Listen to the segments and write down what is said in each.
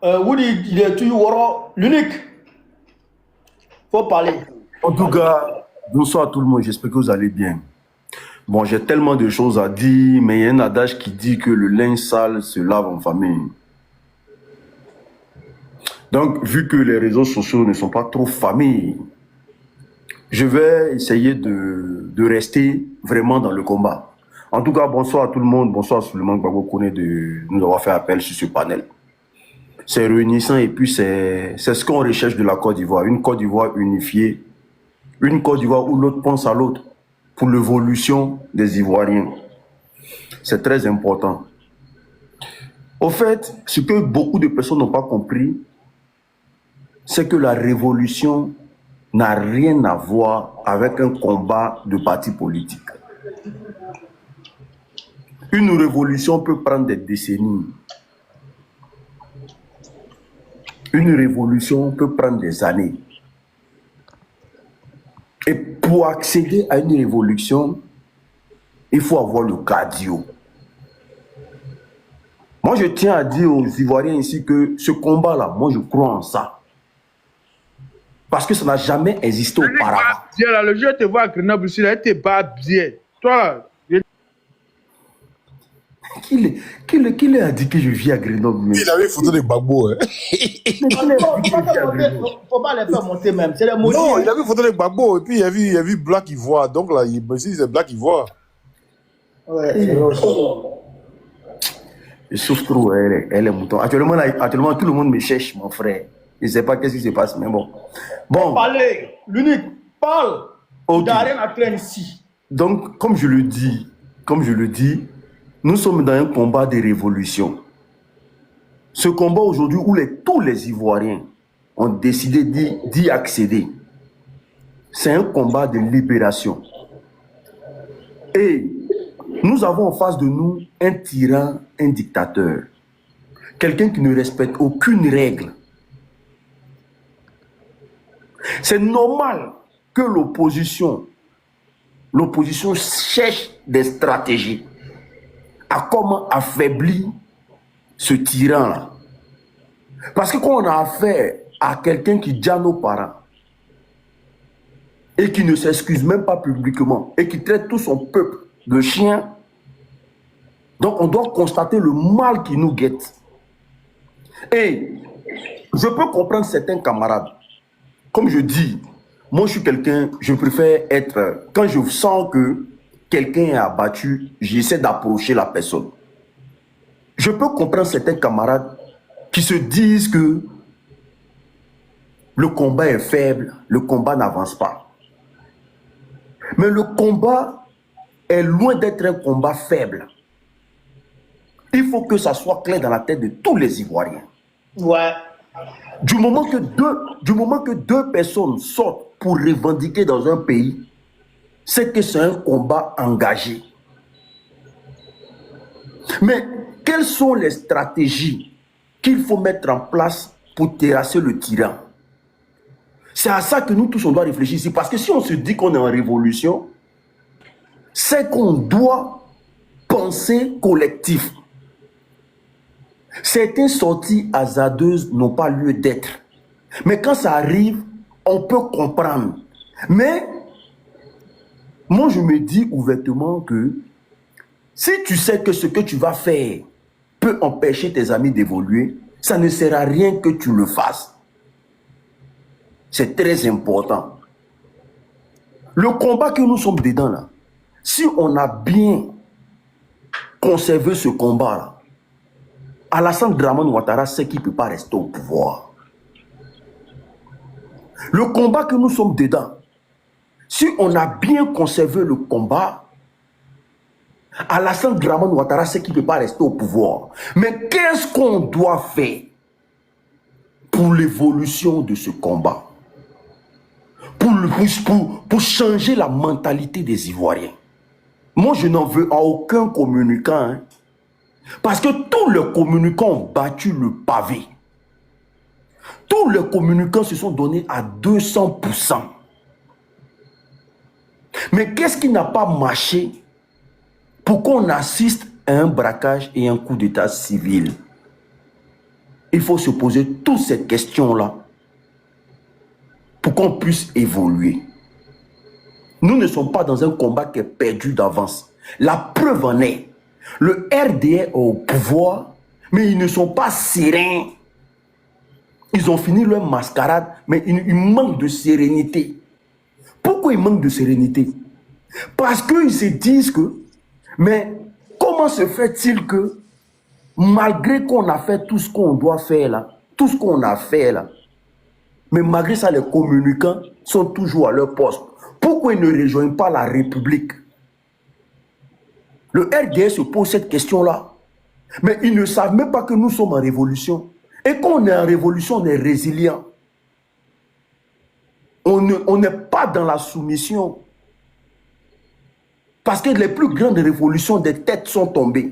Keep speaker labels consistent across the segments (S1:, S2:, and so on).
S1: Woody, il est toujours l'unique. Faut parler.
S2: En tout cas, bonsoir à tout le monde, j'espère que vous allez bien. Bon, j'ai tellement de choses à dire, mais il y a un adage qui dit que le linge sale se lave en famille. Donc, vu que les réseaux sociaux ne sont pas trop famille, je vais essayer de rester vraiment dans le combat. En tout cas, bonsoir à tout le monde, bonsoir à Souleymane Gbagbo Koné de nous avoir fait appel sur ce panel. C'est réunissant et puis c'est ce qu'on recherche de la Côte d'Ivoire, une Côte d'Ivoire unifiée, une Côte d'Ivoire où l'autre pense à l'autre pour l'évolution des Ivoiriens. C'est très important. Au fait, ce que beaucoup de personnes n'ont pas compris, c'est que la révolution n'a rien à voir avec un combat de parti politique. Une révolution peut prendre des décennies. Une révolution peut prendre des années. Et pour accéder à une révolution, il faut avoir le cardio. Moi, je tiens à dire aux Ivoiriens ici que ce combat-là, moi, je crois en ça. Parce que ça n'a jamais existé auparavant.
S3: Le jeu te voit à Grenoble, il était pas bien. Toi,
S2: Qui a dit que je vis à Grenoble?
S4: Il avait une photo de Gbagbo. Hein.
S1: Faut pas les faire monter même. C'est les mots.
S4: Non, il avait une photo de Gbagbo et puis il a vu Black Ivoire. Donc là, il me dit c'est Black Ivoire.
S1: Ouais,
S2: Je souffre trop, elle est mouton. Actuellement, tout le monde me cherche, mon frère. Je ne sais pas qu'est-ce qui se passe, mais bon. Bon.
S1: Parlez, l'unique, parle.
S2: Okay.
S1: Il n'y a rien à craindre ici.
S2: Donc, comme je le dis, nous sommes dans un combat de révolution. Ce combat aujourd'hui où tous les Ivoiriens ont décidé d'y accéder, c'est un combat de libération. Et nous avons en face de nous un tyran, un dictateur, quelqu'un qui ne respecte aucune règle. C'est normal que l'opposition cherche des stratégies à comment affaiblir ce tyran-là. Parce que quand on a affaire à quelqu'un qui dit à nos parents et qui ne s'excuse même pas publiquement et qui traite tout son peuple de chien, donc on doit constater le mal qui nous guette. Et je peux comprendre certains camarades. Comme je dis, moi je suis quelqu'un, je préfère être, quand je sens que quelqu'un est abattu, j'essaie d'approcher la personne. Je peux comprendre certains camarades qui se disent que le combat est faible, le combat n'avance pas. Mais le combat est loin d'être un combat faible. Il faut que ça soit clair dans la tête de tous les Ivoiriens.
S1: Ouais.
S2: Du moment que deux personnes sortent pour revendiquer dans un pays, c'est que c'est un combat engagé. Mais quelles sont les stratégies qu'il faut mettre en place pour terrasser le tyran? C'est à ça que nous tous on doit réfléchir ici. Parce que si on se dit qu'on est en révolution, c'est qu'on doit penser collectif. Certaines sorties hasardeuses n'ont pas lieu d'être. Mais quand ça arrive, on peut comprendre. Mais moi, je me dis ouvertement que si tu sais que ce que tu vas faire peut empêcher tes amis d'évoluer, ça ne sert à rien que tu le fasses. C'est très important. Le combat que nous sommes dedans là, si on a bien conservé ce combat là, Alassane Dramane Ouattara sait qu'il ne peut pas rester au pouvoir. Le combat que nous sommes dedans, si on a bien conservé le combat, Alassane Dramane Ouattara sait qu'il ne peut pas rester au pouvoir. Mais qu'est-ce qu'on doit faire pour l'évolution de ce combat? Pour changer la mentalité des Ivoiriens. Moi, je n'en veux à aucun communicant. Hein. Parce que tous les communicants ont battu le pavé. Tous les communicants se sont donnés à 200%. Mais qu'est-ce qui n'a pas marché pour qu'on assiste à un braquage et un coup d'état civil? il faut se poser toutes ces questions-là pour qu'on puisse évoluer. Nous ne sommes pas dans un combat qui est perdu d'avance. La preuve en est, le RDR est au pouvoir, mais ils ne sont pas sereins. Ils ont fini leur mascarade, mais ils manquent de sérénité. Pourquoi ils manquent de sérénité? Parce qu'ils se disent que, mais comment se fait-il que, malgré qu'on a fait tout ce qu'on doit faire là, tout ce qu'on a fait là, mais malgré ça, les communicants sont toujours à leur poste. Pourquoi ils ne rejoignent pas la République? Le RDR se pose cette question-là. Mais ils ne savent même pas que nous sommes en révolution. Et quand on est en révolution, on est résilient. On n'est pas dans la soumission. Parce que les plus grandes révolutions, des têtes sont tombées.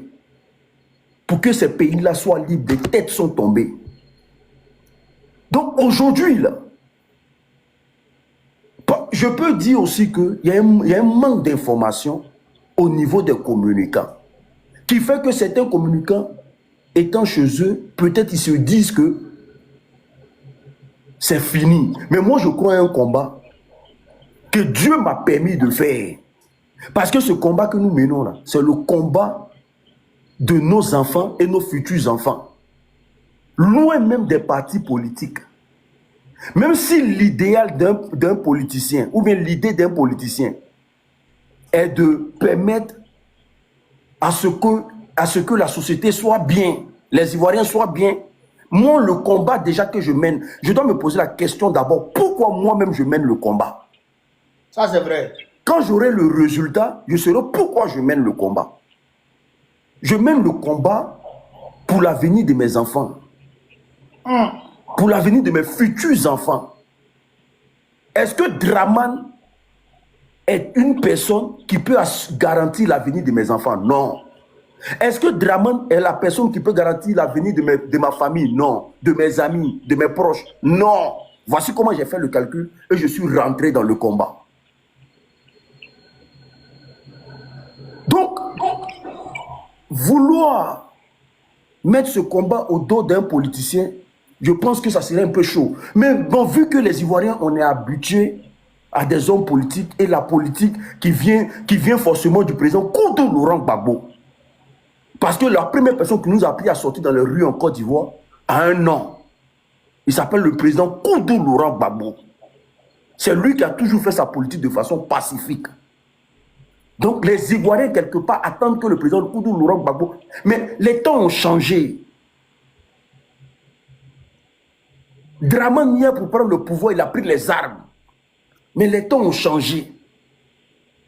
S2: Pour que ces pays-là soient libres, des têtes sont tombées. Donc aujourd'hui, là, je peux dire aussi qu'il y a un manque d'informations au niveau des communicants, qui fait que certains communicants, étant chez eux, peut-être ils se disent que c'est fini. Mais moi, je crois à un combat que Dieu m'a permis de faire. Parce que ce combat que nous menons là, c'est le combat de nos enfants et nos futurs enfants. Loin même des partis politiques. Même si l'idéal d'un politicien, ou bien l'idée d'un politicien, est de permettre à ce que la société soit bien, les Ivoiriens soient bien. Moi, le combat déjà que je mène, je dois me poser la question d'abord, pourquoi moi-même je mène le combat?
S1: Ça, c'est vrai.
S2: Quand j'aurai le résultat, je saurai pourquoi je mène le combat. Je mène le combat pour l'avenir de mes enfants. Pour l'avenir de mes futurs enfants. Est-ce que Draman est une personne qui peut garantir l'avenir de mes enfants? Non. Est-ce que Draman est la personne qui peut garantir l'avenir de ma famille? Non. De mes amis, de mes proches? Non. Voici comment j'ai fait le calcul et je suis rentré dans le combat. Donc, vouloir mettre ce combat au dos d'un politicien, je pense que ça serait un peu chaud. Mais bon, vu que les Ivoiriens, on est habitués à des hommes politiques et la politique qui vient forcément du président Koudou Laurent Gbagbo. Parce que la première personne qui nous a appris à sortir dans les rues en Côte d'Ivoire a un nom. Il s'appelle le président Koudou Laurent Gbagbo. C'est lui qui a toujours fait sa politique de façon pacifique. Donc les Ivoiriens, quelque part, attendent que le président Koudou Laurent Gbagbo... Mais les temps ont changé. Draman hier pour prendre le pouvoir, il a pris les armes. Mais les temps ont changé.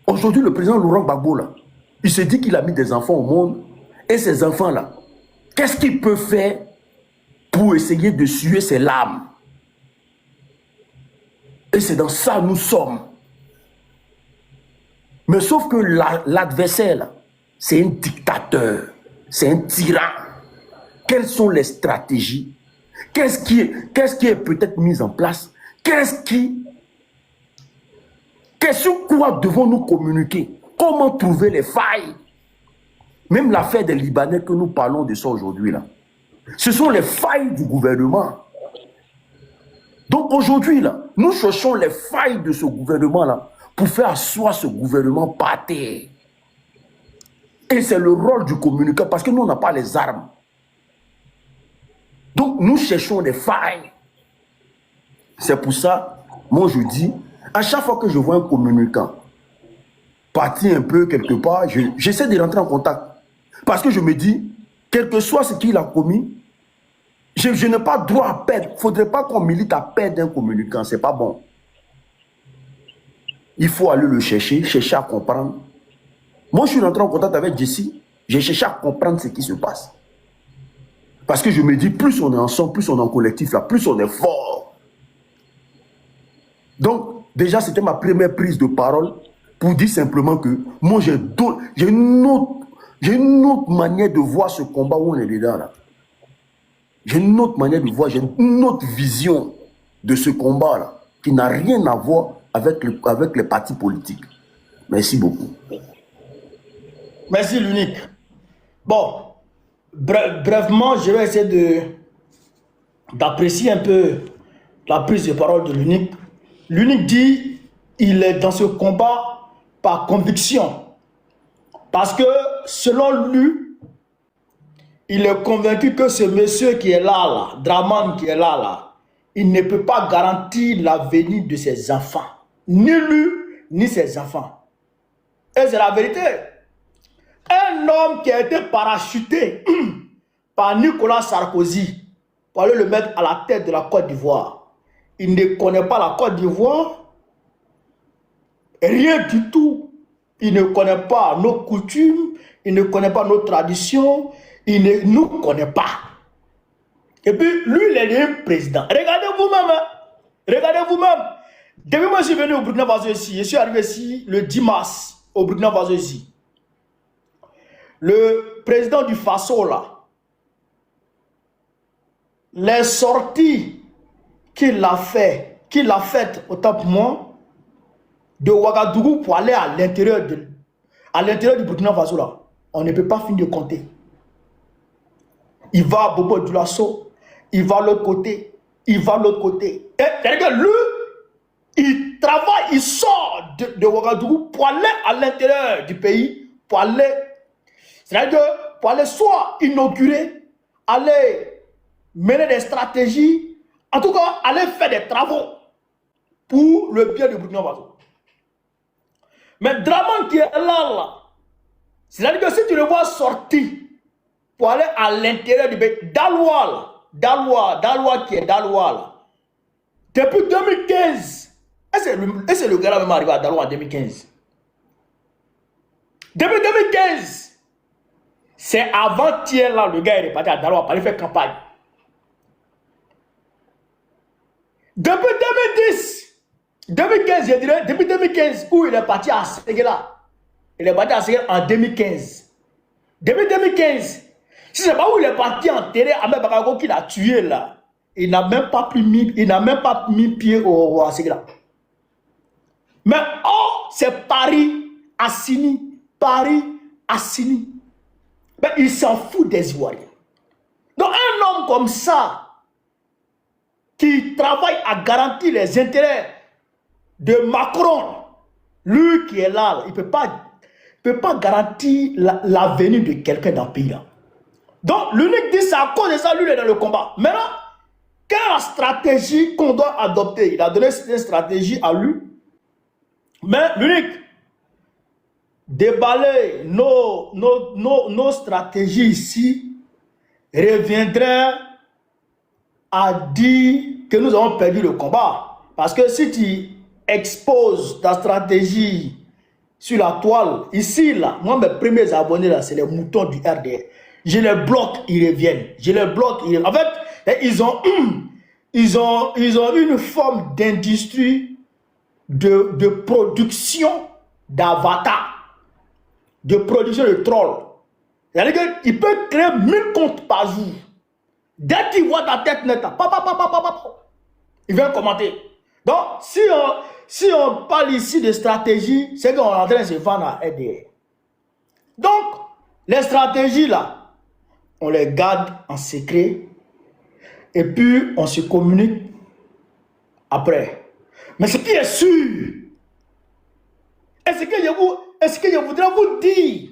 S2: Aujourd'hui, le président Laurent Gbagbo, là, il se dit qu'il a mis des enfants au monde. Et ces enfants-là, qu'est-ce qu'il peut faire pour essayer de suer ses larmes? Et c'est dans ça que nous sommes. Mais sauf que l'adversaire, c'est un dictateur, c'est un tyran. Quelles sont les stratégies? Qu'est-ce qui est peut-être mis en place? Sur quoi devons-nous communiquer? Comment trouver les failles? Même l'affaire des Libanais que nous parlons de ça aujourd'hui, là, ce sont les failles du gouvernement. Donc aujourd'hui, là, nous cherchons les failles de ce gouvernement-là pour faire asseoir ce gouvernement par terre. Et c'est le rôle du communicant parce que nous, on n'a pas les armes. Donc nous cherchons des failles. C'est pour ça, moi je dis, à chaque fois que je vois un communicant partir un peu quelque part, j'essaie de rentrer en contact. Parce que je me dis, quel que soit ce qu'il a commis, je n'ai pas droit à perdre. Il ne faudrait pas qu'on milite à perdre un communicant, ce n'est pas bon. Il faut aller le chercher à comprendre. Moi, je suis rentré en contact avec Jessie, j'ai cherché à comprendre ce qui se passe. Parce que je me dis, plus on est ensemble, plus on est en collectif, là, plus on est fort. Donc, déjà, c'était ma première prise de parole pour dire simplement que moi, j'ai une autre manière de voir ce combat où on est dedans, là. J'ai une autre manière de voir, j'ai une autre vision de ce combat-là, qui n'a rien à voir avec les partis politiques. Merci beaucoup.
S1: Merci, l'unique. Bon, brèvement, je vais essayer d'apprécier un peu la prise de parole de l'unique. L'unique dit il est dans ce combat par conviction. Parce que selon lui, il est convaincu que ce monsieur qui est là, Draman qui est là, il ne peut pas garantir l'avenir de ses enfants. Ni lui, ni ses enfants. Et c'est la vérité. Un homme qui a été parachuté par Nicolas Sarkozy pour aller le mettre à la tête de la Côte d'Ivoire. Il ne connaît pas la Côte d'Ivoire. Rien du tout. Il ne connaît pas nos coutumes. Il ne connaît pas nos traditions. Il ne nous connaît pas. Et puis, lui, il est le président. Regardez vous-même. Hein. Regardez vous-même. Depuis moi, je suis venu au Burkina Faso ici. Je suis arrivé ici le 10 mars au Burkina Faso ici. Le président du Faso, là, les sorties qu'il a faites autant pour moi, de Ouagadougou pour aller à l'intérieur du Burkina Faso, là, on ne peut pas finir de compter. Il va à Bobo Dioulasso, il va à l'autre côté, il va à l'autre côté. Et regarde, lui, il travaille, il sort de Ouagadougou pour aller à l'intérieur du pays, pour aller, c'est-à-dire pour aller soit inaugurer, aller mener des stratégies, en tout cas, aller faire des travaux pour le bien du Burkina Faso. Mais Draman qui est là, c'est-à-dire que si tu le vois sortir pour aller à l'intérieur du pays, Daloa qui est Daloa, là, depuis 2015, est-ce que le gars là même arrivé à Daloa en 2015? Depuis 2015, c'est avant-hier là, le gars est reparti à Daloa pour aller faire campagne. Depuis 2015, je dirais, depuis 2015, où il est parti à Séguéla. Il est parti à Séguéla en 2015. Depuis 2015, si c'est pas où il est parti enterrer Ahmed Bakago qu'il a tué là, il n'a même pas mis pied à Séguéla. Mais oh, c'est Paris, Assini. Mais il s'en fout des Ivoiriens. Donc un homme comme ça, qui travaille à garantir les intérêts de Macron, lui qui est là, il ne peut pas garantir l'avenir de quelqu'un dans le pays là. Donc l'unique dit c'est à cause de ça, lui il est dans le combat. Maintenant, quelle est la stratégie qu'on doit adopter? Il a donné une stratégie à lui. Mais l'unique, déballer nos stratégies ici reviendrait à dire que nous avons perdu le combat. Parce que si tu exposes ta stratégie sur la toile, ici, là, moi, mes premiers abonnés, là, c'est les moutons du RDR. Je les bloque, ils reviennent. Je les bloque, ils reviennent. En fait, ils ont une forme d'industrie de production d'avatar, de production de trolls. C'est-à-dire qu'il peut créer 1000 comptes par jour. Dès qu'il voit ta tête nette, il vient commenter. Donc, si on parle ici de stratégie, c'est qu'on est en train de se vendre à RDR. Donc, les stratégies là, on les garde en secret et puis on se communique après. Mais ce qui est sûr, est-ce que je voudrais vous dire,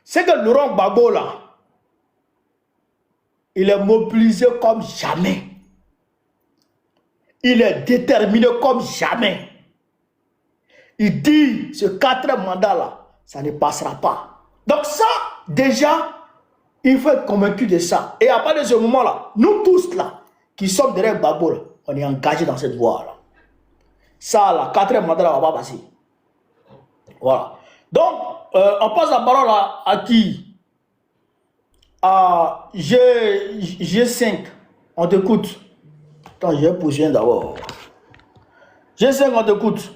S1: c'est que Laurent Gbagbo là, il est mobilisé comme jamais. Il est déterminé comme jamais. Il dit, ce 4e mandat-là, ça ne passera pas. Donc ça, déjà, il faut être convaincu de ça. Et à partir de ce moment-là, nous tous là, qui sommes derrière Gbagbo, là, on est engagés dans cette voie-là. Ça, là, 4e mandat-là, va pas passer. Voilà. Donc, on passe la parole à qui? G5, on t'écoute. Attends, j'ai posé d'abord. G5, on t'écoute.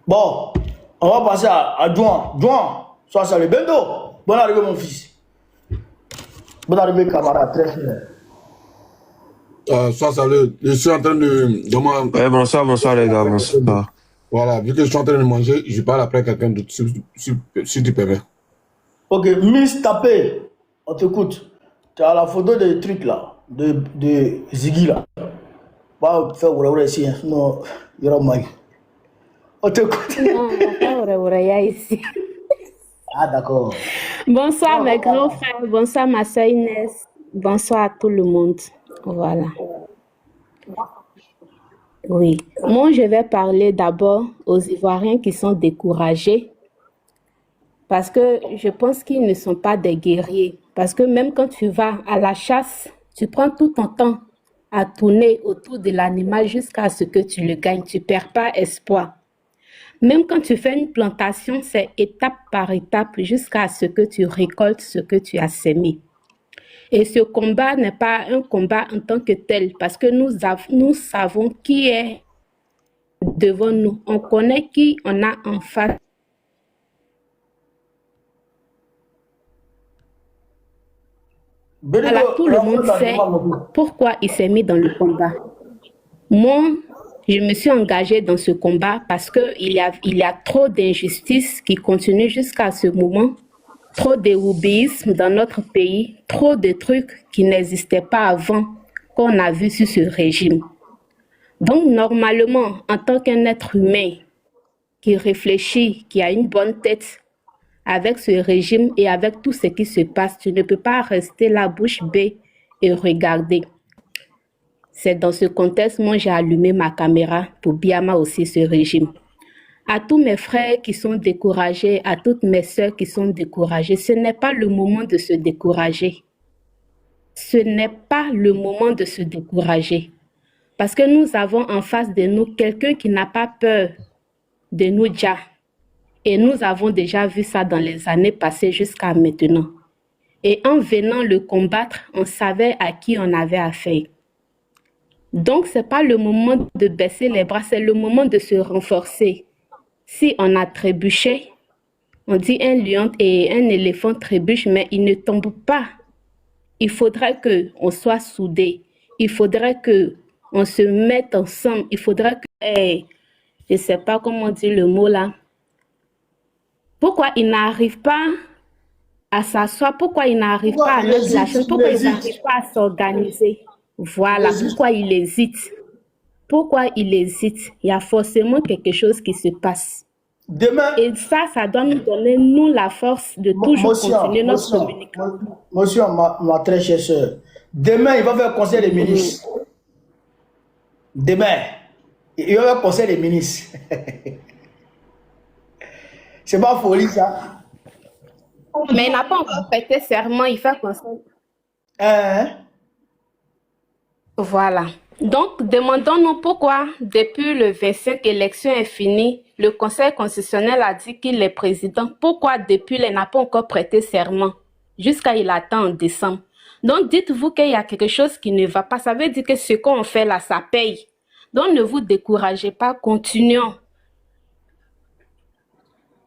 S1: Bon, on va passer à Juan. Juan, sois salué. Bendo, bonne arrivée mon fils. Bonne arrivée camarade, très bien.
S4: Sois salué. Je suis en train de demander.
S5: Ouais, bonsoir les gars, bonsoir.
S4: Voilà, vu que je suis en train de manger, je parle après quelqu'un d'autre, si tu permets.
S1: Ok, Miss Tapé, on t'écoute. Tu as la photo des trucs là, de Ziggy là. Va faire ouais ici, hein. Sinon, il y aura mal. On t'écoute.
S6: Non, il n'y a pas Auraya ici.
S1: Ah, d'accord.
S6: Bonsoir mes grands frères, bonsoir ma soeur Inès, bonsoir à tout le monde. Voilà. Oui. Moi, je vais parler d'abord aux Ivoiriens qui sont découragés parce que je pense qu'ils ne sont pas des guerriers. Parce que même quand tu vas à la chasse, tu prends tout ton temps à tourner autour de l'animal jusqu'à ce que tu le gagnes. Tu ne perds pas espoir. Même quand tu fais une plantation, c'est étape par étape jusqu'à ce que tu récoltes ce que tu as semé. Et ce combat n'est pas un combat en tant que tel parce que nous savons qui est devant nous. On connaît qui on a en face. Voilà, tout le monde sait pourquoi il s'est mis dans le combat. Moi, je me suis engagée dans ce combat parce qu'il y a trop d'injustices qui continuent jusqu'à ce moment, trop d'égoïsme dans notre pays, trop de trucs qui n'existaient pas avant qu'on a vu sur ce régime. Donc, normalement, en tant qu'un être humain qui réfléchit, qui a une bonne tête, avec ce régime et avec tout ce qui se passe, tu ne peux pas rester la bouche bée et regarder. C'est dans ce contexte, moi, j'ai allumé ma caméra pour Biama aussi ce régime. À tous mes frères qui sont découragés, à toutes mes sœurs qui sont découragées, ce n'est pas le moment de se décourager. Ce n'est pas le moment de se décourager. Parce que nous avons en face de nous quelqu'un qui n'a pas peur de nous dire. Et nous avons déjà vu ça dans les années passées jusqu'à maintenant. Et en venant le combattre, on savait à qui on avait affaire. Donc, ce n'est pas le moment de baisser les bras, c'est le moment de se renforcer. Si on a trébuché, on dit un lion et un éléphant trébuchent, mais ils ne tombent pas. Il faudrait qu'on soit soudés. Il faudrait qu'on se mette ensemble. Il faudrait que... je ne sais pas comment dire le mot là. Pourquoi ils n'arrivent pas à s'asseoir? Pourquoi ils n'arrivent pas à mettre la chose? Pourquoi ils n'arrivent pas à s'organiser? Voilà, pourquoi ils hésitent. Pourquoi ils hésitent? Il y a forcément quelque chose qui se passe.
S1: Demain,
S6: et ça doit nous donner, nous, la force de toujours continuer notre communication.
S1: Monsieur, ma très chère soeur, demain, il va faire conseil des ministres. Demain, il va faire conseil des ministres. C'est pas folie, ça.
S6: Mais il n'a pas encore prêté serment, il fait conseil. Voilà. Donc, demandons-nous pourquoi, depuis le 25, l'élection est finie, le Conseil constitutionnel a dit qu'il est président. Pourquoi depuis, il n'a pas encore prêté serment jusqu'à il attend en décembre. Donc, dites-vous qu'il y a quelque chose qui ne va pas. Ça veut dire que ce qu'on fait là, ça paye. Donc, ne vous découragez pas, continuons.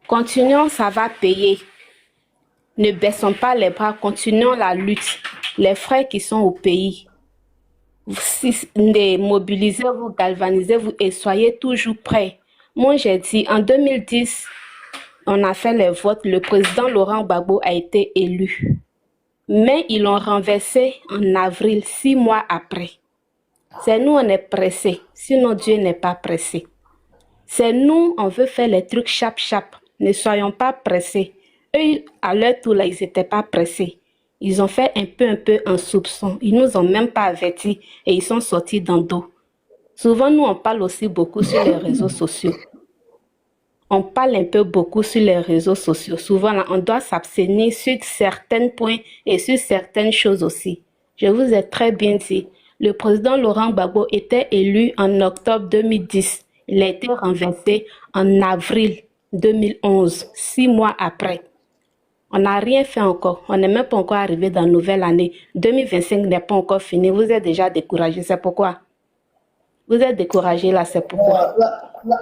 S6: Continuons, ça va payer. Ne baissons pas les bras, continuons la lutte. Les frères qui sont au pays, mobilisez-vous, galvanisez-vous et soyez toujours prêts. Moi, j'ai dit, en 2010, on a fait les votes, le président Laurent Gbagbo a été élu. Mais ils l'ont renversé en avril, 6 mois après. C'est nous, on est pressés, sinon Dieu n'est pas pressé. C'est nous, on veut faire les trucs chap-chap. Ne soyons pas pressés. Eux, à leur tour, là, ils n'étaient pas pressés. Ils ont fait un peu en soupçon. Ils ne nous ont même pas avertis et ils sont sortis dans le dos. Souvent, nous, on parle aussi beaucoup sur les réseaux sociaux. On parle un peu beaucoup sur les réseaux sociaux. Souvent, là, on doit s'abstenir sur certains points et sur certaines choses aussi. Je vous ai très bien dit, le président Laurent Gbagbo était élu en octobre 2010. Il a été renversé en avril 2011, 6 mois après. On n'a rien fait encore. On n'est même pas encore arrivé dans la nouvelle année. 2025 n'est pas encore fini. Vous êtes déjà découragé. C'est pourquoi? Vous êtes découragé là, c'est pourquoi?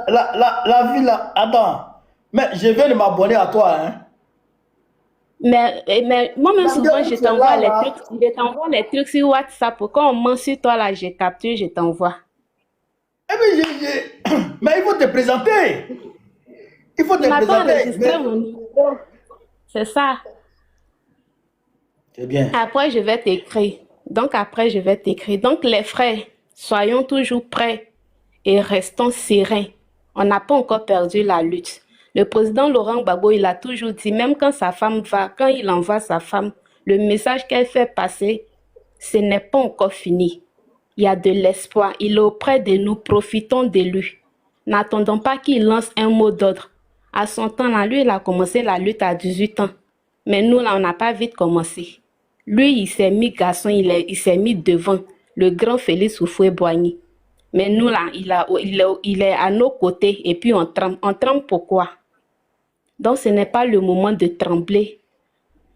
S1: La vie là, attends. Mais je viens de m'abonner à toi, hein.
S6: Mais moi-même, souvent, je t'envoie les trucs sur WhatsApp. Quand on ment sur toi là, je capture, je t'envoie.
S1: Eh bien, mais il faut te présenter. Il faut te présenter.
S6: Mon numéro. C'est ça.
S1: C'est bien.
S6: Après, je vais t'écrire. Donc, les frères, soyons toujours prêts et restons sereins. On n'a pas encore perdu la lutte. Le président Laurent Gbagbo, il a toujours dit, même quand quand il envoie sa femme, le message qu'elle fait passer, ce n'est pas encore fini. Il y a de l'espoir. Il est auprès de nous. Profitons de lui. N'attendons pas qu'il lance un mot d'ordre. À son temps, là, lui, il a commencé la lutte à 18 ans. Mais nous, là, on n'a pas vite commencé. Lui, il s'est mis garçon, il s'est mis devant le grand Félix Houphouët-Boigny. Mais nous, là, il est à nos côtés et puis on tremble. On tremble pourquoi? Donc, ce n'est pas le moment de trembler.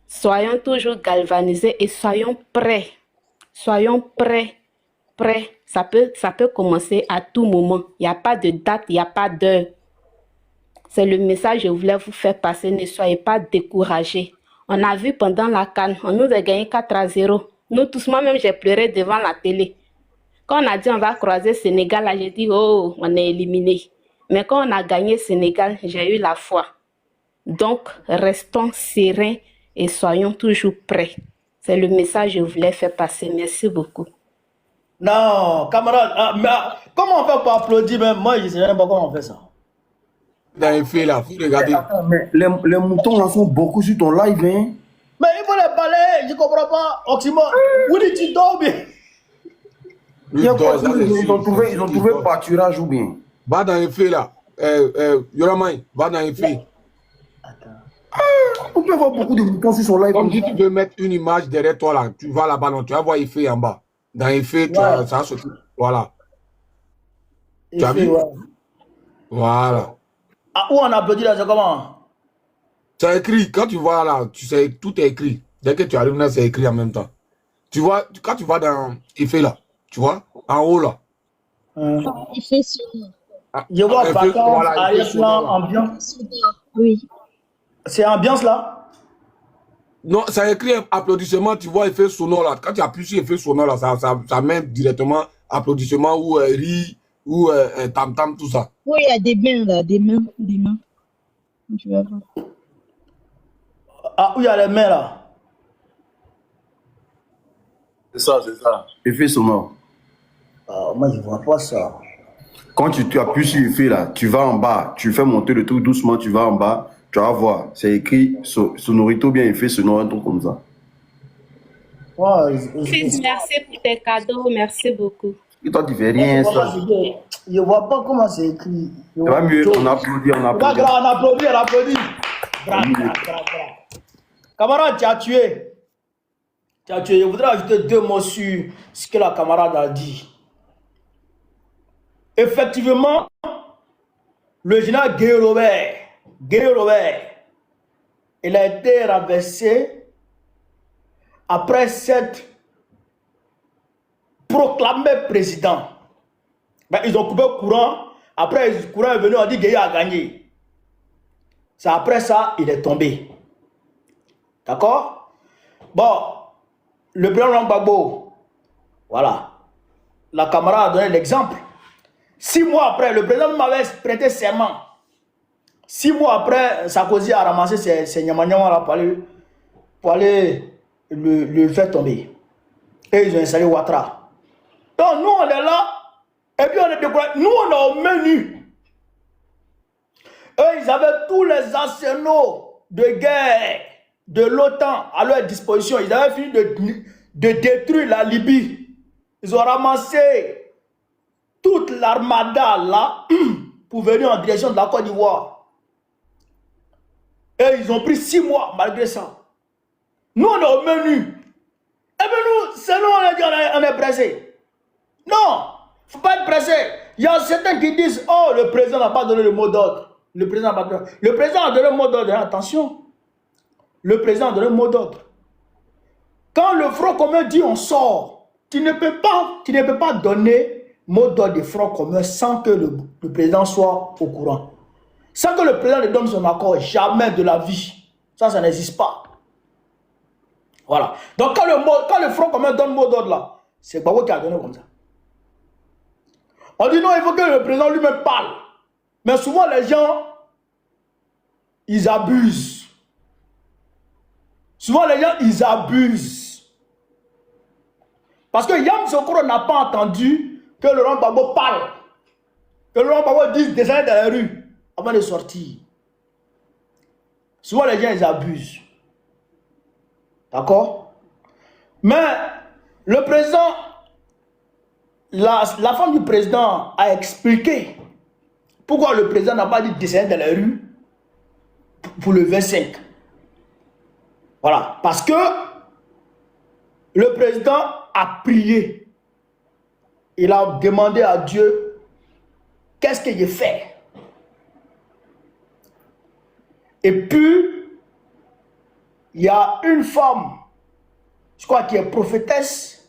S6: Soyons toujours galvanisés et soyons prêts. Soyons prêts. Ça peut commencer à tout moment. Il n'y a pas de date, il n'y a pas d'heure. C'est le message que je voulais vous faire passer. Ne soyez pas découragés. On a vu pendant la CAN, on nous a gagné 4-0. Nous tous, moi-même, j'ai pleuré devant la télé. Quand on a dit on va croiser Sénégal, là, j'ai dit, oh, on est éliminé. Mais quand on a gagné Sénégal, j'ai eu la foi. Donc, restons sereins et soyons toujours prêts. C'est le message que je voulais faire passer. Merci beaucoup.
S1: Non, camarade, comment on fait pour applaudir même? Moi, je ne sais même pas comment on fait ça.
S7: Dans les faits là, faut regarder.
S2: Mais les moutons là sont beaucoup sur ton live, hein.
S1: Mais il faut les balayer, je ne comprends pas. Oxymore, où tu dors bien?
S2: Il y a quoi, ils ont trouvé pâturage ou bien?
S7: Va dans les faits là. Yoramai, va dans les faits.
S2: On peut voir beaucoup de moutons sur son live.
S7: Comme si tu veux mettre une image derrière toi là, tu vas là-bas, tu vas voir les faits en bas. Dans les faits, ça se trouve. Voilà. Tu as vu? Voilà.
S1: Ah, où on applaudit là, c'est comment?
S7: C'est écrit. Quand tu vois là, tu sais, tout est écrit. Dès que tu arrives là, c'est écrit en même temps. Tu vois, quand tu vas dans effet là, tu vois, en haut là.
S8: Effet sur.
S1: Je vois vacances, arrière-plan, ambiance.
S8: Oui.
S1: C'est ambiance là?
S7: Non, ça écrit applaudissement, tu vois, effet sonore là. Quand tu appuies sur effet sonore là, ça met directement applaudissement ou riz ou tam-tam, tout ça.
S8: Oui, il y a des mains là, des mains. Je vais voir.
S1: Ah, où il y a les mains là?
S4: C'est ça, c'est ça.
S2: Effet sonore.
S1: Ah, moi, je ne vois pas ça.
S2: Quand tu appuies sur effet là, tu vas en bas, tu fais monter le truc doucement, tu vas en bas, tu vas voir, c'est écrit sonorité ou bien effet sonore, un truc comme ça.
S1: Ouais,
S6: Fils, merci pour tes cadeaux, merci beaucoup.
S2: Et toi, tu fais rien, ça.
S1: je ne vois pas comment c'est écrit.
S2: Ça va mieux, on applaudit, on applaudit.
S1: On applaudit, on applaudit. Bravo. Camarade, tu as tué. Je voudrais ajouter 2 mots sur ce que la camarade a dit. Effectivement, le général Guéry Robert, il a été renversé après s'être proclamé président. Ben, ils ont coupé le courant. Après, le courant est venu, on dit Guéry a gagné. C'est après ça, il est tombé. D'accord? Bon, le président Gbagbo, voilà. La camarade a donné l'exemple. 6 mois après, le président m'avait prêté serment. 6 mois après, Sarkozy a ramassé ses nyama-nyama là pour aller le faire tomber. Et ils ont installé Ouattara. Donc nous, on est là, et puis on est découragés. Nous, on est au menu. Eux, ils avaient tous les arsenaux de guerre de l'OTAN à leur disposition. Ils avaient fini de détruire la Libye. Ils ont ramassé toute l'armada là pour venir en direction de la Côte d'Ivoire. Et ils ont pris 6 mois malgré ça. Nous, on est au menu. Et bien nous, c'est nous, on a dit on est pressé. Non, il ne faut pas être pressé. Il y a certains qui disent, oh, le président n'a pas donné le mot d'ordre. Le président a donné le mot d'ordre. Attention. Le président a donné le mot d'ordre. Quand le Front commun dit on sort, tu ne peux pas donner mot d'ordre de Front commun sans que le président soit au courant. Sans que le président ne donne son accord, jamais de la vie. Ça n'existe pas. Voilà. Donc quand le Front commun donne mot d'ordre là, c'est Gbagbo qui a donné comme ça. On dit non, il faut que le président lui-même parle. Mais souvent les gens, ils abusent. Souvent, les gens, ils abusent. Parce que Yam Sokoro n'a pas entendu que Laurent Gbagbo parle. Que Laurent Gbagbo dise descendre dans la rue avant de sortir. Souvent, les gens, ils abusent. D'accord? Mais le président, la femme du président a expliqué pourquoi le président n'a pas dit descendre dans la rue pour le 25. Voilà. Parce que le président a prié. Il a demandé à Dieu, qu'est-ce que j'ai fait? Et puis, il y a une femme, je crois qui est prophétesse,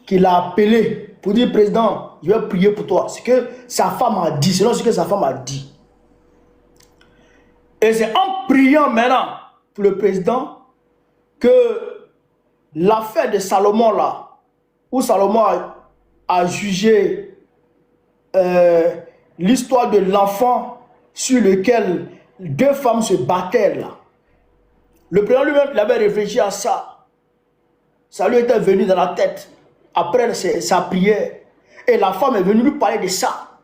S1: qui l'a appelé pour dire, président, je vais prier pour toi. C'est ce que sa femme a dit, selon ce que sa femme a dit. Et c'est en priant maintenant pour le président que l'affaire de Salomon là, où Salomon a jugé l'histoire de l'enfant sur lequel deux femmes se battaient là. Le président lui-même, il avait réfléchi à ça. Ça lui était venu dans la tête après sa prière. Et la femme est venue lui parler de ça.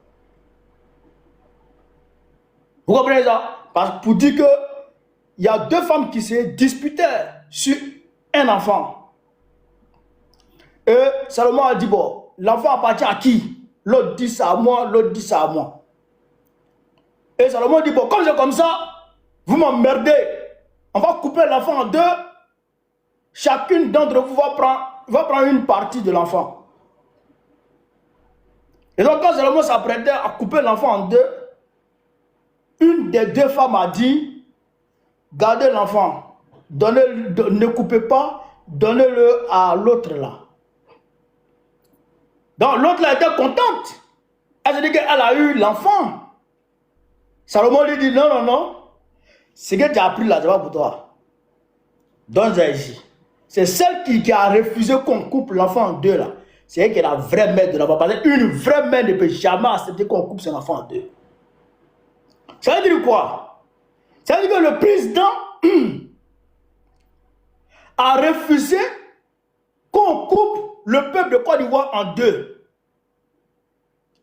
S1: Vous comprenez ça? Pour dire que il y a deux femmes qui se disputaient sur un enfant. Et Salomon a dit, bon, l'enfant appartient à qui? L'autre dit ça à moi, l'autre dit ça à moi. Et Salomon dit, bon, comme c'est comme ça, vous m'emmerdez. On va couper l'enfant en deux. Chacune d'entre vous va prendre une partie de l'enfant. Et donc quand Salomon s'apprêtait à couper l'enfant en deux, une des deux femmes a dit, gardez l'enfant, ne coupez pas, donnez-le à l'autre là. Donc l'autre là était contente. Elle s'est dit qu'elle a eu l'enfant. Salomon lui dit, non, non, non, ce que tu as appris là, c'est pas pour toi. Donne-le ici. C'est celle qui a refusé qu'on coupe l'enfant en deux là. C'est elle qui est la vraie mère de l'enfant. Parce qu'une vraie mère ne peut jamais accepter qu'on coupe son enfant en deux. Ça veut dire quoi? Ça veut dire que le président a refusé qu'on coupe le peuple de Côte d'Ivoire en deux.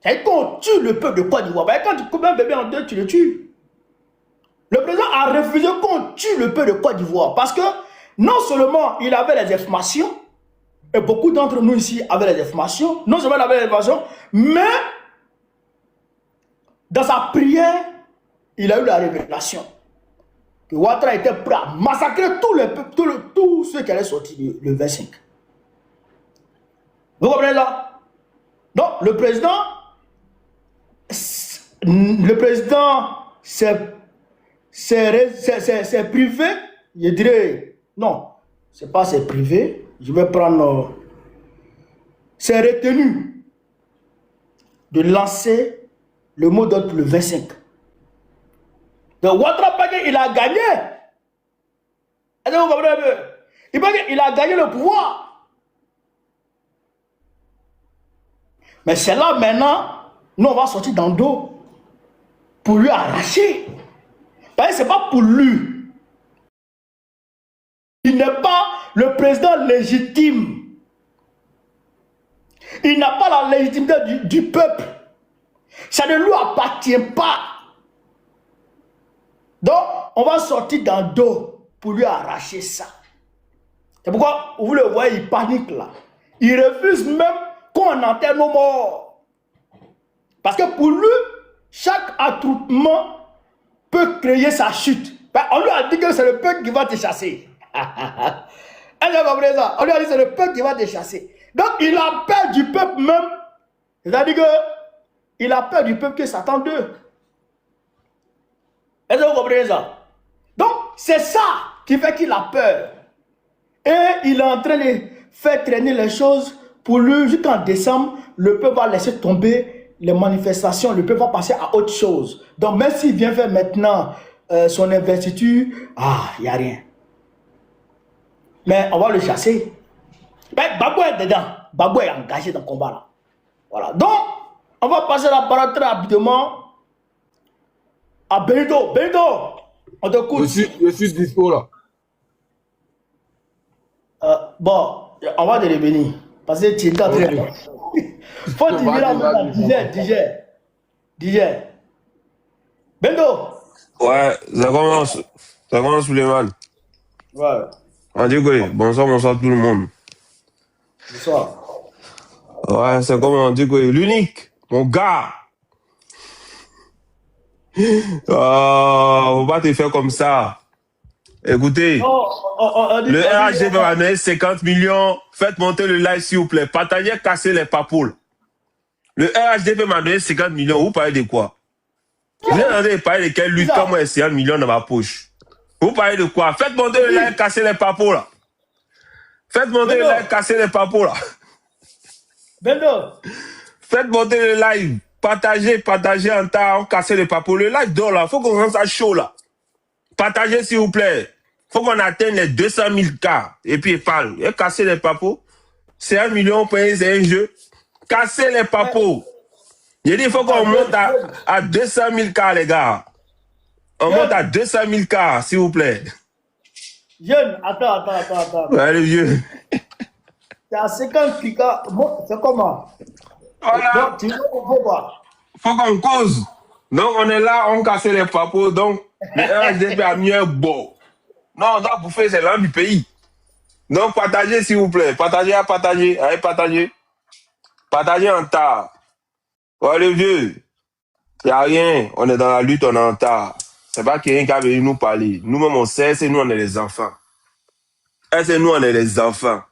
S1: C'est-à-dire qu'on tue le peuple de Côte d'Ivoire. Quand tu coupes un bébé en deux, tu le tues. Le président a refusé qu'on tue le peuple de Côte d'Ivoire. Parce que non seulement il avait les informations, et beaucoup d'entre nous ici avaient les informations, non seulement il avait les informations, mais dans sa prière, il a eu la révélation que Ouattara était prêt à massacrer tous ceux qui allaient sortir le 25. Vous comprenez ça? Donc, le président c'est privé, je dirais, non, c'est pas c'est privé, je vais prendre, c'est retenu de lancer le mot d'ordre pour le 25. Donc, Ouattara Pagé, il a gagné. Est-ce que vous comprenez un peu? Il a gagné le pouvoir. Mais c'est là maintenant, nous on va sortir dans le dos pour lui arracher. Parce que ce n'est pas pour lui. Il n'est pas le président légitime. Il n'a pas la légitimité du peuple. Ça ne lui appartient pas. Donc, on va sortir dans le dos pour lui arracher ça. C'est pourquoi, vous le voyez, il panique là. Il refuse même qu'on enterre nos morts. Parce que pour lui, chaque attroupement peut créer sa chute. On lui a dit que c'est le peuple qui va te chasser. Elle a compris ça. On lui a dit que c'est le peuple qui va te chasser. Donc, il a peur du peuple même. C'est-à-dire qu'il a peur du peuple qui s'attend d'eux. Est-ce que vous comprenez ça? Donc, c'est ça qui fait qu'il a peur. Et il est en train de faire traîner les choses pour lui. Jusqu'en décembre, le peuple va laisser tomber les manifestations. Le peuple va passer à autre chose. Donc, même s'il vient faire maintenant son investiture, il n'y a rien. Mais on va le chasser. Mais Gbagbo est dedans. Gbagbo est engagé dans le combat là. Voilà. Donc, on va passer la parole très rapidement à Benito. Benito, on t'écoute.
S7: Je suis dispo là.
S1: Bon, on va te revenir. Parce que tu es en train de... Faut dire là, DJ. Bendo.
S5: Ouais, ça commence Suleiman.
S1: Ouais,
S5: On dit quoi? Bonsoir tout le monde.
S1: bonsoir.
S5: Ouais, c'est comme on dit quoi? L'unique, mon gars. Oh, faut pas te faire comme ça. Écoutez, le RHDP va donner 50 millions. Faites monter le live s'il vous plaît. Partagez, cassez les papoules. Le RHDP m'a donné 50 millions. Vous parlez de quoi? Vous êtes en train de parler de quelle lutte quand moi j'ai 50 millions dans ma poche? Vous parlez de quoi? Faites monter le live, cassez les papoules là. Faites monter le live, cassez les papoules là.
S1: Bendo.
S5: Faites monter le live. Partagez en temps, cassez les papoules. Le live dort là. Faut qu'on rende ça chaud là. Partagez s'il vous plaît. Faut qu'on atteigne les 200 000 cas. Et puis il parle. Et casser les papous. C'est 1 million payé, c'est un jeu. Casser les papous. J'ai dit, il faut qu'on monte à 200 000 cas, les gars. On monte à 200 000 cas, s'il vous plaît.
S1: Jeune, attends.
S5: Ouais, le vieux.
S1: C'est à 50 cliquants. Bon, c'est comment?
S5: Voilà.
S1: Donc, tu veux quoi?
S5: Faut qu'on cause. Donc, on est là, on casse les papous. Donc, le RHDP a mis un bon. Non, on doit bouffer, c'est l'un du pays. Donc, partagez, s'il vous plaît. Partagez. Allez, partagez. Partagez en tas. Ouais, le vieux. Y a rien. On est dans la lutte, on est en tas. C'est pas quelqu'un qui a venu nous parler. Nous-mêmes, on sait, c'est nous, on est les enfants. Et c'est nous, on est les enfants.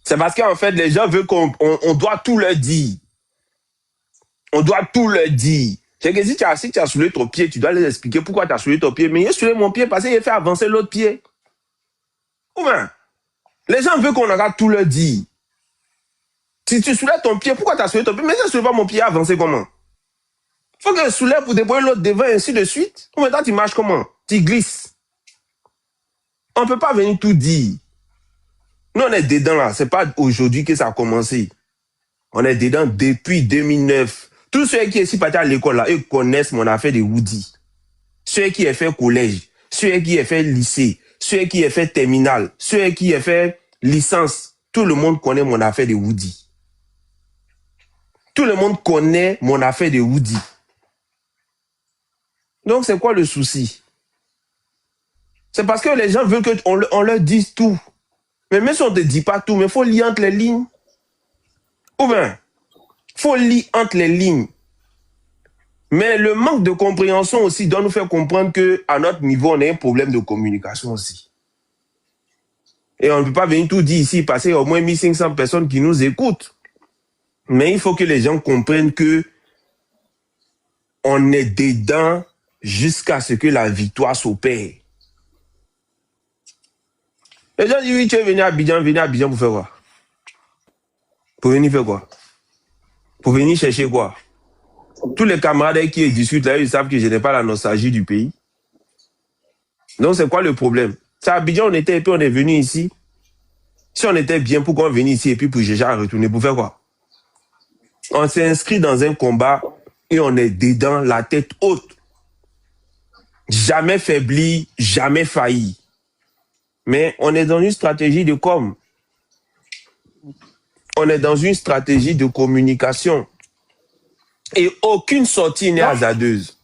S5: C'est parce qu'en fait, les gens veulent qu'on doit tout leur dire. On doit tout leur dire. C'est que si tu as soulé ton pied, tu dois les expliquer pourquoi tu as soulé ton pied. Mais il a soulé mon pied parce qu'il a fait avancer l'autre pied. Ou bien, les gens veulent qu'on aura tout leur dire. Si tu soulèves ton pied, pourquoi tu as soulé ton pied? Mais si tu ne soulèves pas mon pied, avancer comment? Il faut que je soulève pour déployer l'autre devant et ainsi de suite. Ou maintenant, tu marches comment? Tu glisses. On ne peut pas venir tout dire. Nous, on est dedans là. Ce n'est pas aujourd'hui que ça a commencé. On est dedans depuis 2009. Tous ceux qui sont partis à l'école là, ils connaissent mon affaire de Woody. Ceux qui ont fait collège, ceux qui ont fait lycée, ceux qui ont fait terminale, ceux qui ont fait licence, tout le monde connaît mon affaire de Woody. Tout le monde connaît mon affaire de Woody. Donc c'est quoi le souci? C'est parce que les gens veulent qu'on leur dise tout. Mais même si on ne te dit pas tout, mais il faut lire entre les lignes. Ou bien, il faut lire entre les lignes. Mais le manque de compréhension aussi doit nous faire comprendre qu'à notre niveau, on a un problème de communication aussi. Et on ne peut pas venir tout dire ici, parce qu'il y a au moins 1500 personnes qui nous écoutent. Mais il faut que les gens comprennent que on est dedans jusqu'à ce que la victoire s'opère. Les gens disent, oui, tu es venu à Abidjan pour faire quoi? Pour venir faire quoi? Pour venir chercher quoi? Tous les camarades qui discutent là, ils savent que je n'ai pas la nostalgie du pays. Donc c'est quoi le problème? C'est à Abidjan, on était et puis on est venu ici. Si on était bien, pourquoi on venait ici et puis pour chercher à retourner? Pour faire quoi? On s'est inscrit dans un combat et on est dedans, la tête haute. Jamais faibli, jamais failli. Mais on est dans une stratégie de com. On est dans une stratégie de communication. Et aucune sortie n'est hasardeuse.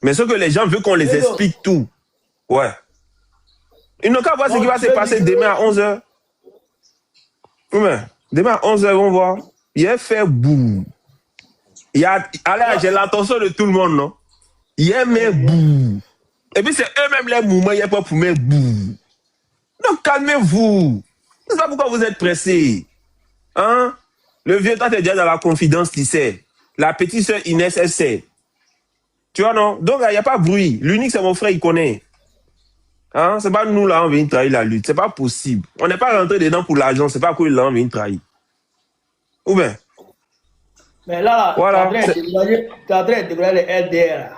S5: Mais ce que les gens veulent qu'on les explique tout. Ouais. Ils n'ont qu'à voir ce qui va se passer demain à 11h. Ouais. Demain à 11h, on va voir. Il a fait boum. Allez, j'ai l'attention de tout le monde, non? Il a mis boum. Et puis c'est eux-mêmes les mouvements, il n'y a pas pour mettre boum. Donc calmez-vous. C'est pas pourquoi vous êtes pressés. Hein? Le vieux, toi, t'es déjà dans la confidence, tu sais. La petite soeur Inès, elle sait. Tu vois, non? Donc, il n'y a pas de bruit. L'unique, c'est mon frère, il connaît. Hein? C'est pas nous, là, on vient trahir la lutte. C'est pas possible. On n'est pas rentré dedans pour l'argent. C'est pas quoi, là, on vient trahir. Ou bien?
S1: Mais là,
S5: voilà.
S1: Tu es en train de découvrir les LDR.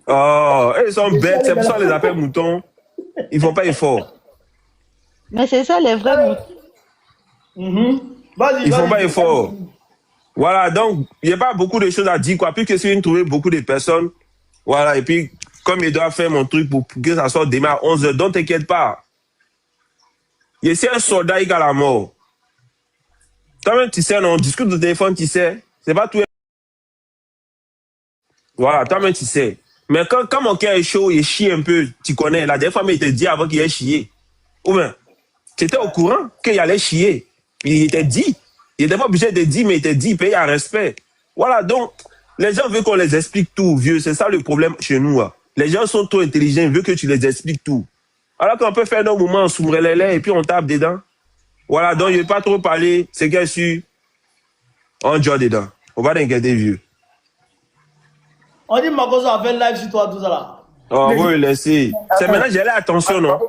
S5: Oh, ils sont bêtes. C'est pour ça qu'on les appelle moutons. Ils font pas effort.
S8: Mais c'est ça, les vrais moutons.
S5: Ils font pas effort. Voilà, donc, il n'y a pas beaucoup de choses à dire, quoi. Puis que si vous trouvez beaucoup de personnes, voilà, et puis, comme il doit faire mon truc pour que ça sorte demain à 11h, donc t'inquiète pas. Et c'est un soldat qui a la mort. Toi-même, tu sais, non, on discute au téléphone, tu sais. C'est pas tout. Voilà, toi-même, tu sais. Mais quand mon cœur est chaud, il chie un peu, tu connais. La dernière fois, il te dit avant qu'il ait chié. Ou bien, tu étais au courant qu'il allait chier. Il était dit. Il n'était pas obligé de dire, mais il était dit, paye un respect. Voilà, donc, les gens veulent qu'on les explique tout, vieux. C'est ça le problème chez nous. Hein. Les gens sont trop intelligents, ils veulent que tu les expliques tout. Alors qu'on peut faire nos moments, on s'ouvre les lèvres et puis on tape dedans. Voilà, donc je ne vais pas trop parler. C'est bien sûr, on joue dedans. On va t'inquiéter, vieux.
S1: On dit Makoso a fait live sur toi, tout ça là.
S5: Oh, vous le laissez. C'est maintenant que j'ai l'attention, non?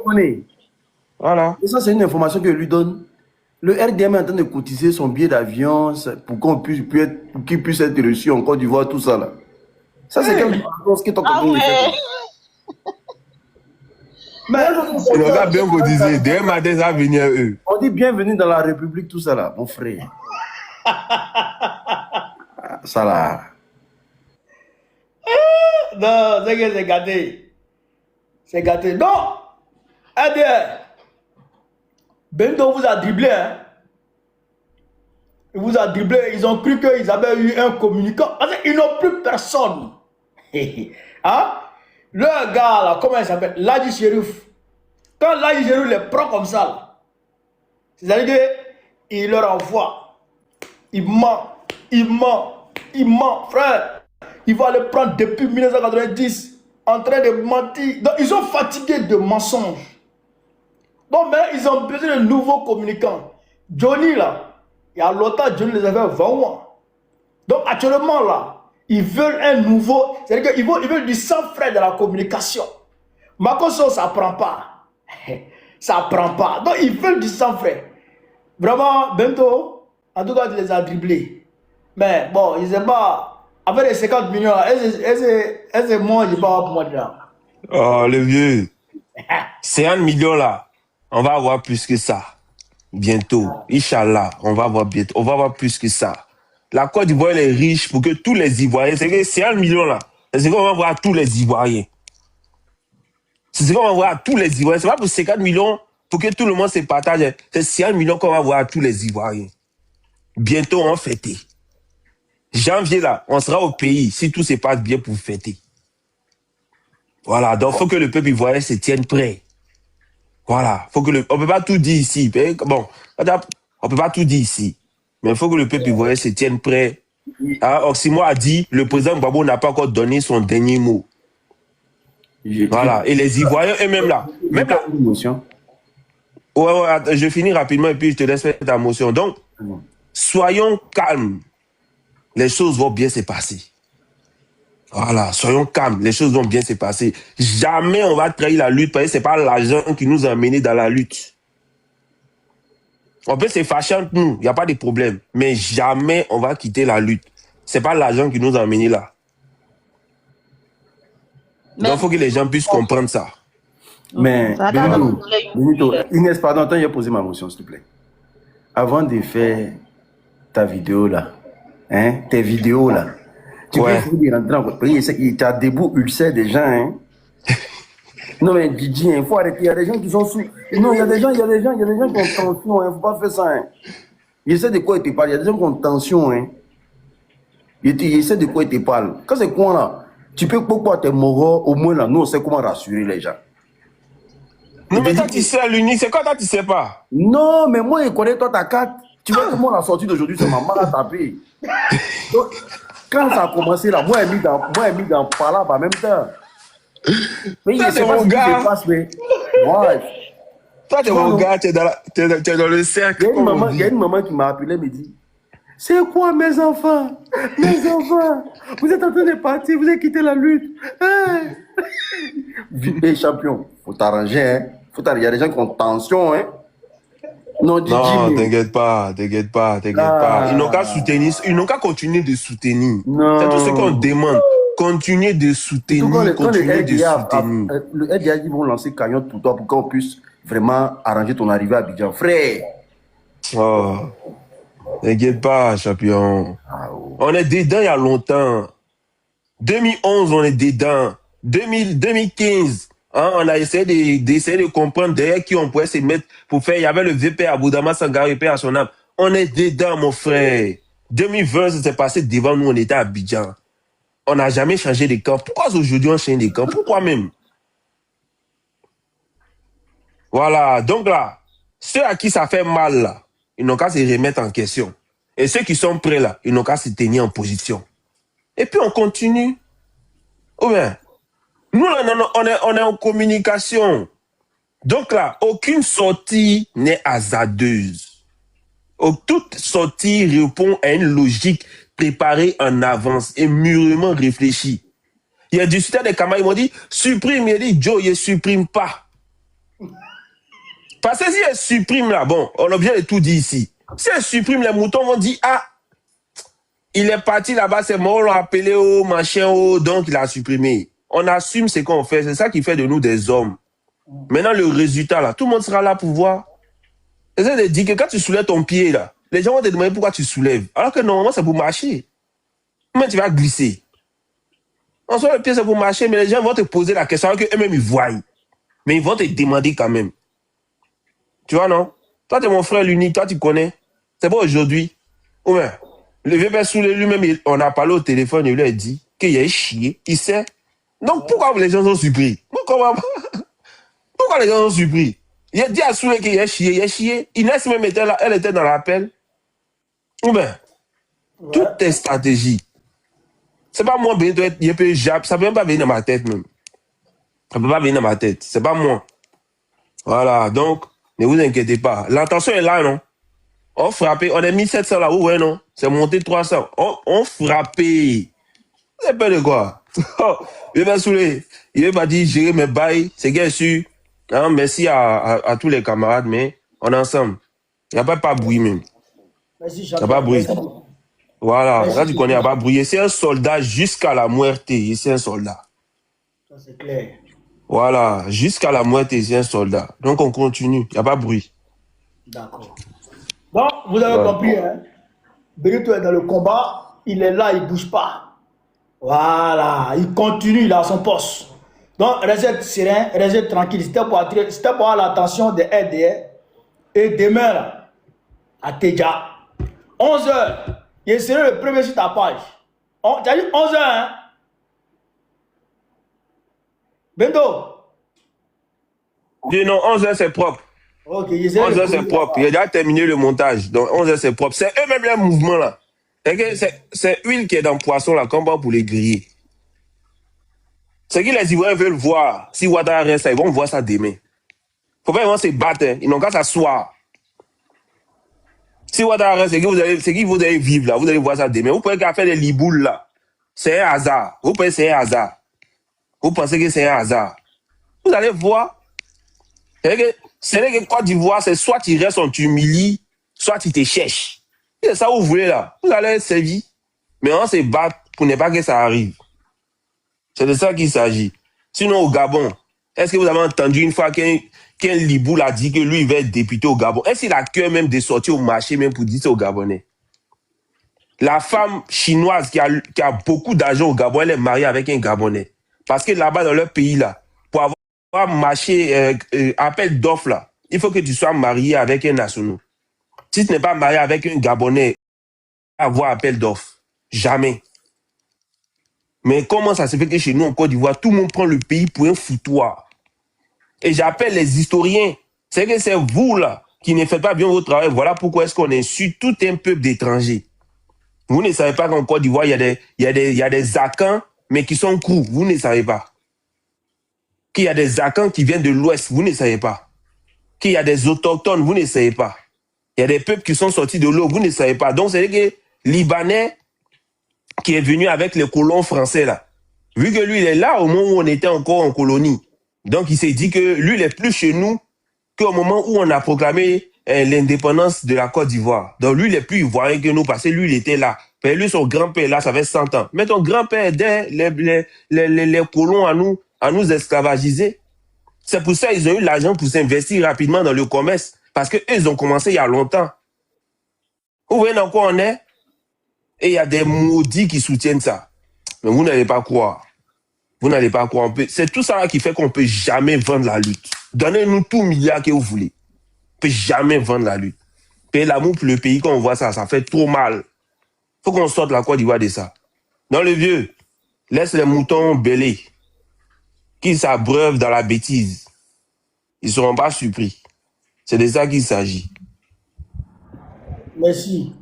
S5: Voilà.
S2: Et ça, c'est une information que lui donne. Le RDM est en train de cotiser son billet d'avion pour qu'il puisse être reçu en Côte d'Ivoire, tout ça là. Ça, c'est quelque chose qui est en train de faire.
S1: Mais
S5: Le gars bien cotisé. Demain matin, ça va venir eux.
S2: On dit bienvenue dans la République, tout ça là, mon frère. Ça là.
S1: non, c'est que c'est gâté. C'est gâté. Non, RDM. Bento vous a dribblé. Hein? Il vous a dribblé. Ils ont cru qu'ils avaient eu un communicant. Parce qu'ils n'ont plus personne. Hein? Le gars là, comment il s'appelle? Ladji Chérif. Quand Ladji Chérif les prend comme ça, c'est-à-dire qu'il leur envoie. Il ment. Il ment. Il ment, frère. Il va le prendre depuis 1990 en train de mentir. Donc, ils sont fatigués de mensonges. Donc, mais ils ont besoin de nouveaux communicants. Johnny, là, il y a longtemps, Johnny les avait 20 mois. Donc, actuellement, là, ils veulent un nouveau. C'est-à-dire qu'ils veulent du sang frais de la communication. Makoso, ça ne prend pas. Ça ne prend pas. Donc, ils veulent du sang frais. Vraiment, Bento, en tout cas, tu les as dribblés. Mais bon, je ne sais pas. Avec les 50 millions, est-ce que moi, je ne vais pas avoir moi là?
S5: Oh, le vieux. 50 millions là. On va avoir plus que ça. Bientôt. Inch'Allah, on va avoir plus que ça. La Côte d'Ivoire est riche pour que tous les Ivoiriens, c'est que 50 millions là, c'est qu'on va voir à tous les Ivoiriens. C'est ce qu'on va voir à tous les Ivoiriens. C'est pas pour 50 millions pour que tout le monde se partage. C'est 50 millions qu'on va voir à tous les Ivoiriens. Bientôt, on fête. Janvier là, on sera au pays si tout se passe bien pour fêter. Voilà, donc il faut que le peuple ivoirien se tienne prêt. Voilà, faut que on peut pas tout dire ici. Bon, on peut pas tout dire ici. Mais il faut que le peuple ivoirien se tienne prêt. Hein, Oximo a dit, le président Gbagbo n'a pas encore donné son dernier mot. Voilà, et les Ivoiriens eux-mêmes là. Même là. Ouais, je finis rapidement et puis je te laisse faire ta motion. Donc, soyons calmes. Les choses vont bien se passer. Voilà, soyons calmes, les choses vont bien se passer. Jamais on va trahir la lutte parce que ce n'est pas l'argent qui nous a menés dans la lutte. On peut se fâcher entre nous, il n'y a pas de problème. Mais jamais on va quitter la lutte. Ce n'est pas l'argent qui nous a menés là. Donc il faut que les gens puissent comprendre ça.
S2: Mais, Benito, Inès, pardon, attends, je vais poser ma motion, s'il te plaît. Avant de faire ta vidéo là, hein, tes vidéos là, tu peux rentrer en pays, tu as debout ulcère des gens, hein. Non mais Didi, il faut arrêter, il y a des gens qui sont sous. Non, il y a des gens qui ont tension, il ne faut pas faire ça, hein. Je sais de quoi ils te parlent, il y a des gens qui ont tension, hein. Je sais de quoi ils te parlent. Quand c'est quoi là, tu peux pourquoi t'es mort, au moins là, nous on sait comment rassurer les gens.
S5: Non mais toi tu sais l'unique, c'est quoi toi tu sais pas?
S2: Non mais moi je connais toi ta carte. Tu vois comment la sortie d'aujourd'hui, c'est ma maman à taper. Donc, quand ça a commencé là, moi j'ai mis dans par là en même temps. Mais
S5: toi t'es mon gars.
S2: Ouais.
S5: Toi t'es mon gars, t'es dans le cercle.
S2: Il y a une maman qui m'a appelé, me dit, c'est quoi mes enfants? Mes enfants, vous êtes en train de partir, vous avez quitté la lutte. Hey, champion, faut t'arranger, hein. Il y a des gens qui ont tension, hein. Non,
S5: t'inquiète pas. Ils n'ont qu'à soutenir, ils n'ont qu'à continuer de soutenir. C'est tout ce qu'on demande. Continuer de soutenir,
S2: Le RDA, ils vont lancer cagnotte pour toi pour qu'on puisse vraiment arranger ton arrivée à Abidjan. Frère!
S5: Oh, t'inquiète pas, champion. On est dedans il y a longtemps. 2011, on est dedans. 2015, Hein, on a essayé d'essayer de comprendre derrière qui on pourrait se mettre pour faire. Il y avait le VP à Boudama Sangari, paix à son âme. On est dedans, mon frère. 2020, ça s'est passé devant nous, on était à Abidjan. On n'a jamais changé de camp. Pourquoi aujourd'hui on change de camp? Pourquoi même? Voilà, donc là, ceux à qui ça fait mal, là, ils n'ont qu'à se remettre en question. Et ceux qui sont prêts, là, ils n'ont qu'à se tenir en position. Et puis on continue. Ou bien, nous, on est en communication. Donc là, aucune sortie n'est hasardeuse. Toute sortie répond à une logique préparée en avance et mûrement réfléchie. Il y a discuté des camarades, ils m'ont dit, supprime. Il a dit, Joe, il supprime pas. Parce que si elle supprime là, bon, on a bien tout dit ici. Si elle supprime, les moutons vont dire, ah, il est parti là-bas, c'est mort, on l'a appelé au machin, donc il a supprimé. On assume ce qu'on fait, c'est ça qui fait de nous des hommes. Maintenant, le résultat là, tout le monde sera là pour voir. Essaye de dire que quand tu soulèves ton pied là, les gens vont te demander pourquoi tu soulèves. Alors que normalement, c'est pour marcher. Mais tu vas glisser. En soi, le pied, c'est pour marcher, mais les gens vont te poser la question alors qu'eux-mêmes, ils voient. Mais ils vont te demander quand même. Tu vois, non? Toi, tu es mon frère l'unique, toi, tu connais. C'est pas aujourd'hui. Ou bien, le vieux père Soulé lui-même, on a parlé au téléphone, il lui a dit qu'il a chié, il sait. Donc, pourquoi les gens sont surpris? Pourquoi les gens sont surpris? Il a dit à Soulé qu'il a chié, il a chié. Inès même était là, elle était dans l'appel. Ou bien, toutes tes stratégies. C'est pas moi, ça peut même pas venir dans ma tête même. Ça peut pas venir dans ma tête. C'est pas moi. Voilà, donc, ne vous inquiétez pas. L'intention est là, non? On frappait, on a mis 700 là, ouais, non? C'est monté 300. On frappait. Vous avez peur de quoi? Il va saouler. Il va dire, gérer mes bails, c'est bien sûr. Hein, merci à tous les camarades, mais on est ensemble. Il n'y a pas de bruit même.
S1: Merci,
S5: il n'y a pas de bruit. Voilà,
S1: merci,
S5: là tu connais, il n'y a pas de bruit. C'est un soldat jusqu'à la muerte, c'est un soldat.
S1: Ça c'est clair.
S5: Voilà, jusqu'à la muerte, c'est un soldat. Donc on continue, il n'y a pas de bruit.
S1: D'accord. Donc, vous avez compris, hein? Benito est dans le combat, il est là, il ne bouge pas. Voilà, il continue, il a son poste. Donc, restez serein, restez tranquille. C'était pour avoir l'attention des RDR. Et demain, là, à Teja, 11h, il sera le premier sur ta page. Tu as dit 11h, hein? Bendo?
S5: Non, 11h c'est propre.
S1: Ok,
S5: 11h c'est propre. Il a déjà terminé le montage. Donc 11h c'est propre. C'est eux-mêmes les mouvements là. C'est huile qui est dans le poisson là, comme pour les griller. C'est que les Ivoiriens veulent voir. Si Ouattara reste là, ils vont voir ça demain. Faut pas qu'ils vont se battre. Hein. Ils n'ont qu'à s'asseoir. Si Ouattara reste, c'est que vous allez vivre là. Vous allez voir ça demain. Vous pouvez qu'à faire des liboules là. C'est un hasard. Vous pensez que c'est un hasard. Vous pensez que c'est un hasard. Vous allez voir. C'est que Côte d'Ivoire, c'est soit tu restes, on t'humilie, soit tu te cherches. C'est ça que vous voulez là. Vous allez être servi. Mais on se bat pour ne pas que ça arrive. C'est de ça qu'il s'agit. Sinon, au Gabon, est-ce que vous avez entendu une fois qu'un Liboul a dit que lui, il va être député au Gabon? Est-ce qu'il a cœur même de sortir au marché même pour dire ça aux Gabonais? La femme chinoise qui a beaucoup d'argent au Gabon, elle est mariée avec un Gabonais. Parce que là-bas, dans leur pays, là, pour avoir marché, appel d'offres, là, il faut que tu sois marié avec un national. Si tu n'es pas marié avec un Gabonais, avoir appel d'offres. Jamais. Mais comment ça se fait que chez nous, en Côte d'Ivoire, tout le monde prend le pays pour un foutoir? Et j'appelle les historiens. C'est que c'est vous, là, qui ne faites pas bien votre travail. Voilà pourquoi est-ce qu'on insulte tout un peuple d'étrangers. Vous ne savez pas qu'en Côte d'Ivoire, il y a des Akans, mais qui sont crous. Vous ne savez pas. Qu'il y a des Akans qui viennent de l'Ouest. Vous ne savez pas. Qu'il y a des autochtones. Vous ne savez pas. Il y a des peuples qui sont sortis de l'eau. Vous ne savez pas. Donc, c'est que Libanais qui est venu avec les colons français, là. Vu que lui, il est là au moment où on était encore en colonie. Donc, il s'est dit que lui, il est plus chez nous qu'au moment où on a proclamé l'indépendance de la Côte d'Ivoire. Donc, lui, il est plus ivoirien que nous parce que lui, il était là. Mais lui, son grand-père, là, ça fait 100 ans. Mais ton grand-père aidait les colons à nous esclavagiser. C'est pour ça qu'ils ont eu l'argent pour s'investir rapidement dans le commerce. Parce qu'eux, ils ont commencé il y a longtemps. Vous voyez dans quoi on est? Et il y a des maudits qui soutiennent ça. Mais vous n'allez pas croire. Vous n'allez pas croire. C'est tout ça là qui fait qu'on ne peut jamais vendre la lutte. Donnez-nous tout milliard que vous voulez. On ne peut jamais vendre la lutte. Et l'amour pour le pays, quand on voit ça, ça fait trop mal. Faut qu'on sorte la Côte d'Ivoire de ça. Non, le vieux, laisse les moutons bêler. Qu'ils s'abreuvent dans la bêtise. Ils ne seront pas surpris. C'est de ça qu'il s'agit.
S1: Merci.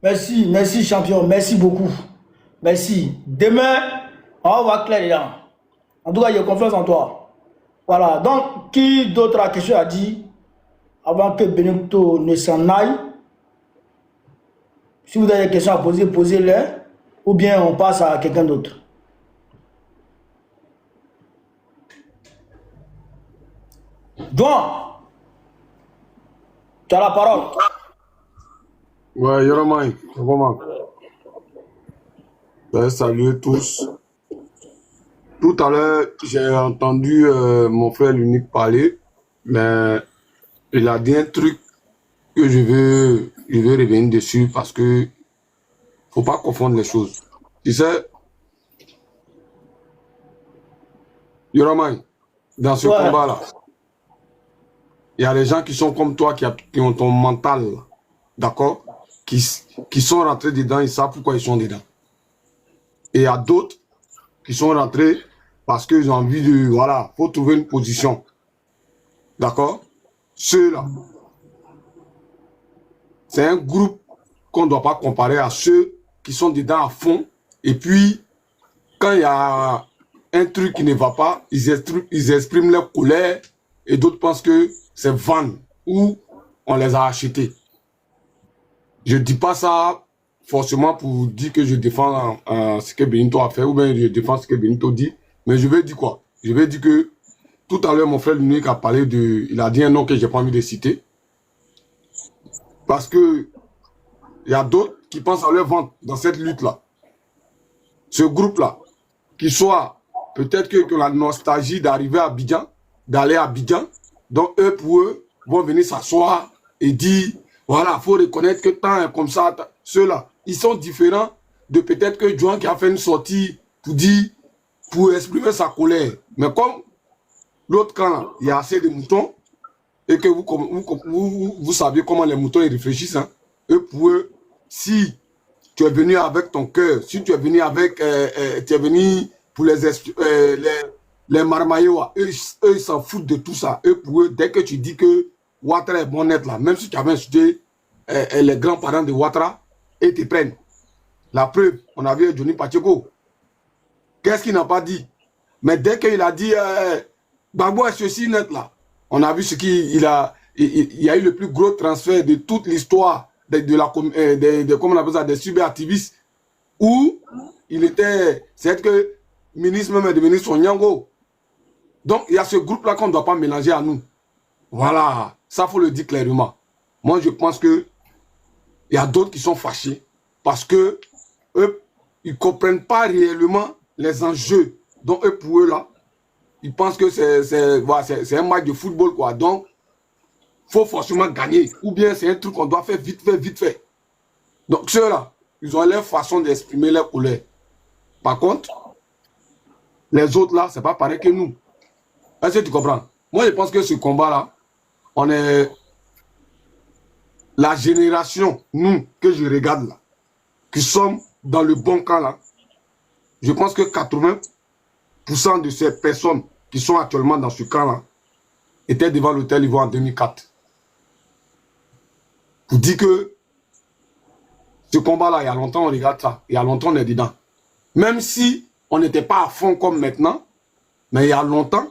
S1: Merci, merci champion, merci beaucoup. Merci. Demain, on va clair dedans. En tout cas, j'ai confiance en toi. Voilà. Donc, qui d'autre a quelque chose à dire avant que Benito ne s'en aille? Si vous avez des questions à poser, posez-les. Ou bien on passe à quelqu'un d'autre. John, tu as la parole.
S7: Ouais, Yoromai, comment? Ben, salut tous. Tout à l'heure, j'ai entendu mon frère l'unique parler, mais il a dit un truc que je veux revenir dessus parce que faut pas confondre les choses. Tu sais, Yoromai, dans ce combat-là, il y a des gens qui sont comme toi, qui ont ton mental, d'accord, qui sont rentrés dedans, ils savent pourquoi ils sont dedans. Et il y a d'autres qui sont rentrés parce qu'ils ont envie de, voilà, faut trouver une position. D'accord? Ceux-là, c'est un groupe qu'on ne doit pas comparer à ceux qui sont dedans à fond. Et puis, quand il y a un truc qui ne va pas, ils expriment leur colère et d'autres pensent que c'est vendre ou on les a achetés. Je ne dis pas ça forcément pour dire que je défends ce que Benito a fait ou bien je défends ce que Benito dit. Mais je vais dire quoi? Je vais dire que tout à l'heure, mon frère l'unique a parlé de... Il a dit un nom que je n'ai pas envie de citer. Parce que il y a d'autres qui pensent à leur vente dans cette lutte-là. Ce groupe-là, qui soit peut-être que la nostalgie d'arriver à Abidjan, d'aller à Abidjan, donc eux, pour eux, vont venir s'asseoir et dire, voilà, il faut reconnaître que tant comme ça, ceux-là, ils sont différents de peut-être que Joan qui a fait une sortie pour dire, pour exprimer sa colère. Mais comme l'autre camp, il y a assez de moutons, et que vous savez comment les moutons ils réfléchissent, hein. Eux, pour eux, si tu es venu avec ton cœur, si tu es venu avec, tu es venu pour les marmaillots, eux, ils s'en foutent de tout ça. Eux, pour eux, dès que tu dis que Ouattara est bon net là, même si tu avais insulté les grands-parents de Ouattara, ils te prennent. La preuve, on a vu Johnny Pacheco. Qu'est-ce qu'il n'a pas dit? Mais dès qu'il a dit Gbagbo est ceci net là, on a vu ce qu'il y a eu le plus gros transfert de toute l'histoire comment on appelle ça, des cyberactivistes, où il était, c'est que ministre même est devenu son Nyango. Donc il y a ce groupe-là qu'on ne doit pas mélanger à nous. Voilà, ça faut le dire clairement. Moi je pense que il y a d'autres qui sont fâchés parce que eux, ils ne comprennent pas réellement les enjeux. Donc eux, pour eux là, ils pensent que c'est un match de football quoi. Donc il faut forcément gagner. Ou bien c'est un truc qu'on doit faire vite fait. Donc ceux-là, ils ont leur façon d'exprimer leur colère. Par contre, les autres là, c'est pas pareil que nous. Est-ce que tu comprends? Moi, je pense que ce combat-là, on est la génération, nous, que je regarde là, qui sommes dans le bon camp là. Je pense que 80% de ces personnes qui sont actuellement dans ce camp-là étaient devant l'hôtel Ivoire en 2004. Vous dites que ce combat-là, il y a longtemps, on regarde ça. Il y a longtemps, on est dedans. Même si on n'était pas à fond comme maintenant, mais il y a longtemps,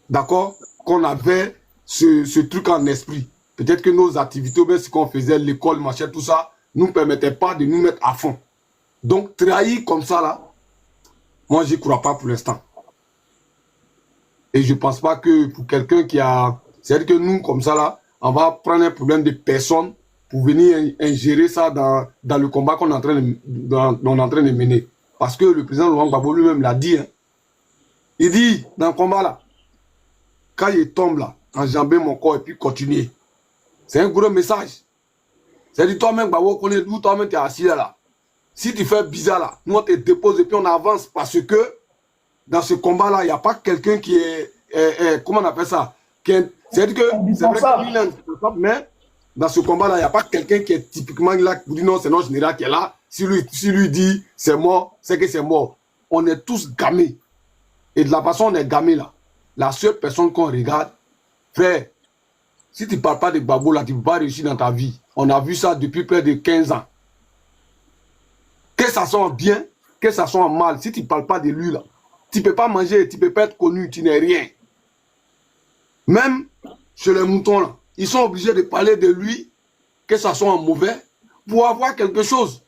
S7: d'accord, qu'on avait ce truc en esprit. Peut-être que nos activités, même ce qu'on faisait, l'école, machin, tout ça, ne nous permettait pas de nous mettre à fond. Donc, trahir comme ça, là, moi, je n'y crois pas pour l'instant. Et je ne pense pas que pour quelqu'un qui a... C'est-à-dire que nous, comme ça, là, on va prendre un problème de personne pour venir ingérer ça dans le combat qu'on est en train de mener. Parce que le président Laurent Gbagbo lui-même l'a dit. Hein. Il dit, dans le combat, là, quand il tombe, là, enjamber mon corps et puis continuer. C'est un gros message. C'est-à-dire, toi-même, Gbagbo, connais d'où toi-même tu es assis là. Si tu fais bizarre, là, nous, on te dépose et puis on avance parce que dans ce combat-là, il n'y a pas quelqu'un qui est, comment on appelle ça? C'est-à-dire que c'est vrai qu'il est indispensable, mais dans ce combat-là, il n'y a pas quelqu'un qui est typiquement là, qui dit non, c'est notre général qui est là. Si lui dit c'est mort, c'est que c'est mort. On est tous gamés. Et de la façon on est gamés là, la seule personne qu'on regarde, frère, si tu ne parles pas de Gbagbo là, tu ne peux pas réussir dans ta vie. On a vu ça depuis près de 15 ans. Que ça soit bien, que ça soit mal, si tu ne parles pas de lui là, tu ne peux pas manger, tu ne peux pas être connu, tu n'es rien. Même chez les moutons là, ils sont obligés de parler de lui, que ça soit en mauvais, pour avoir quelque chose.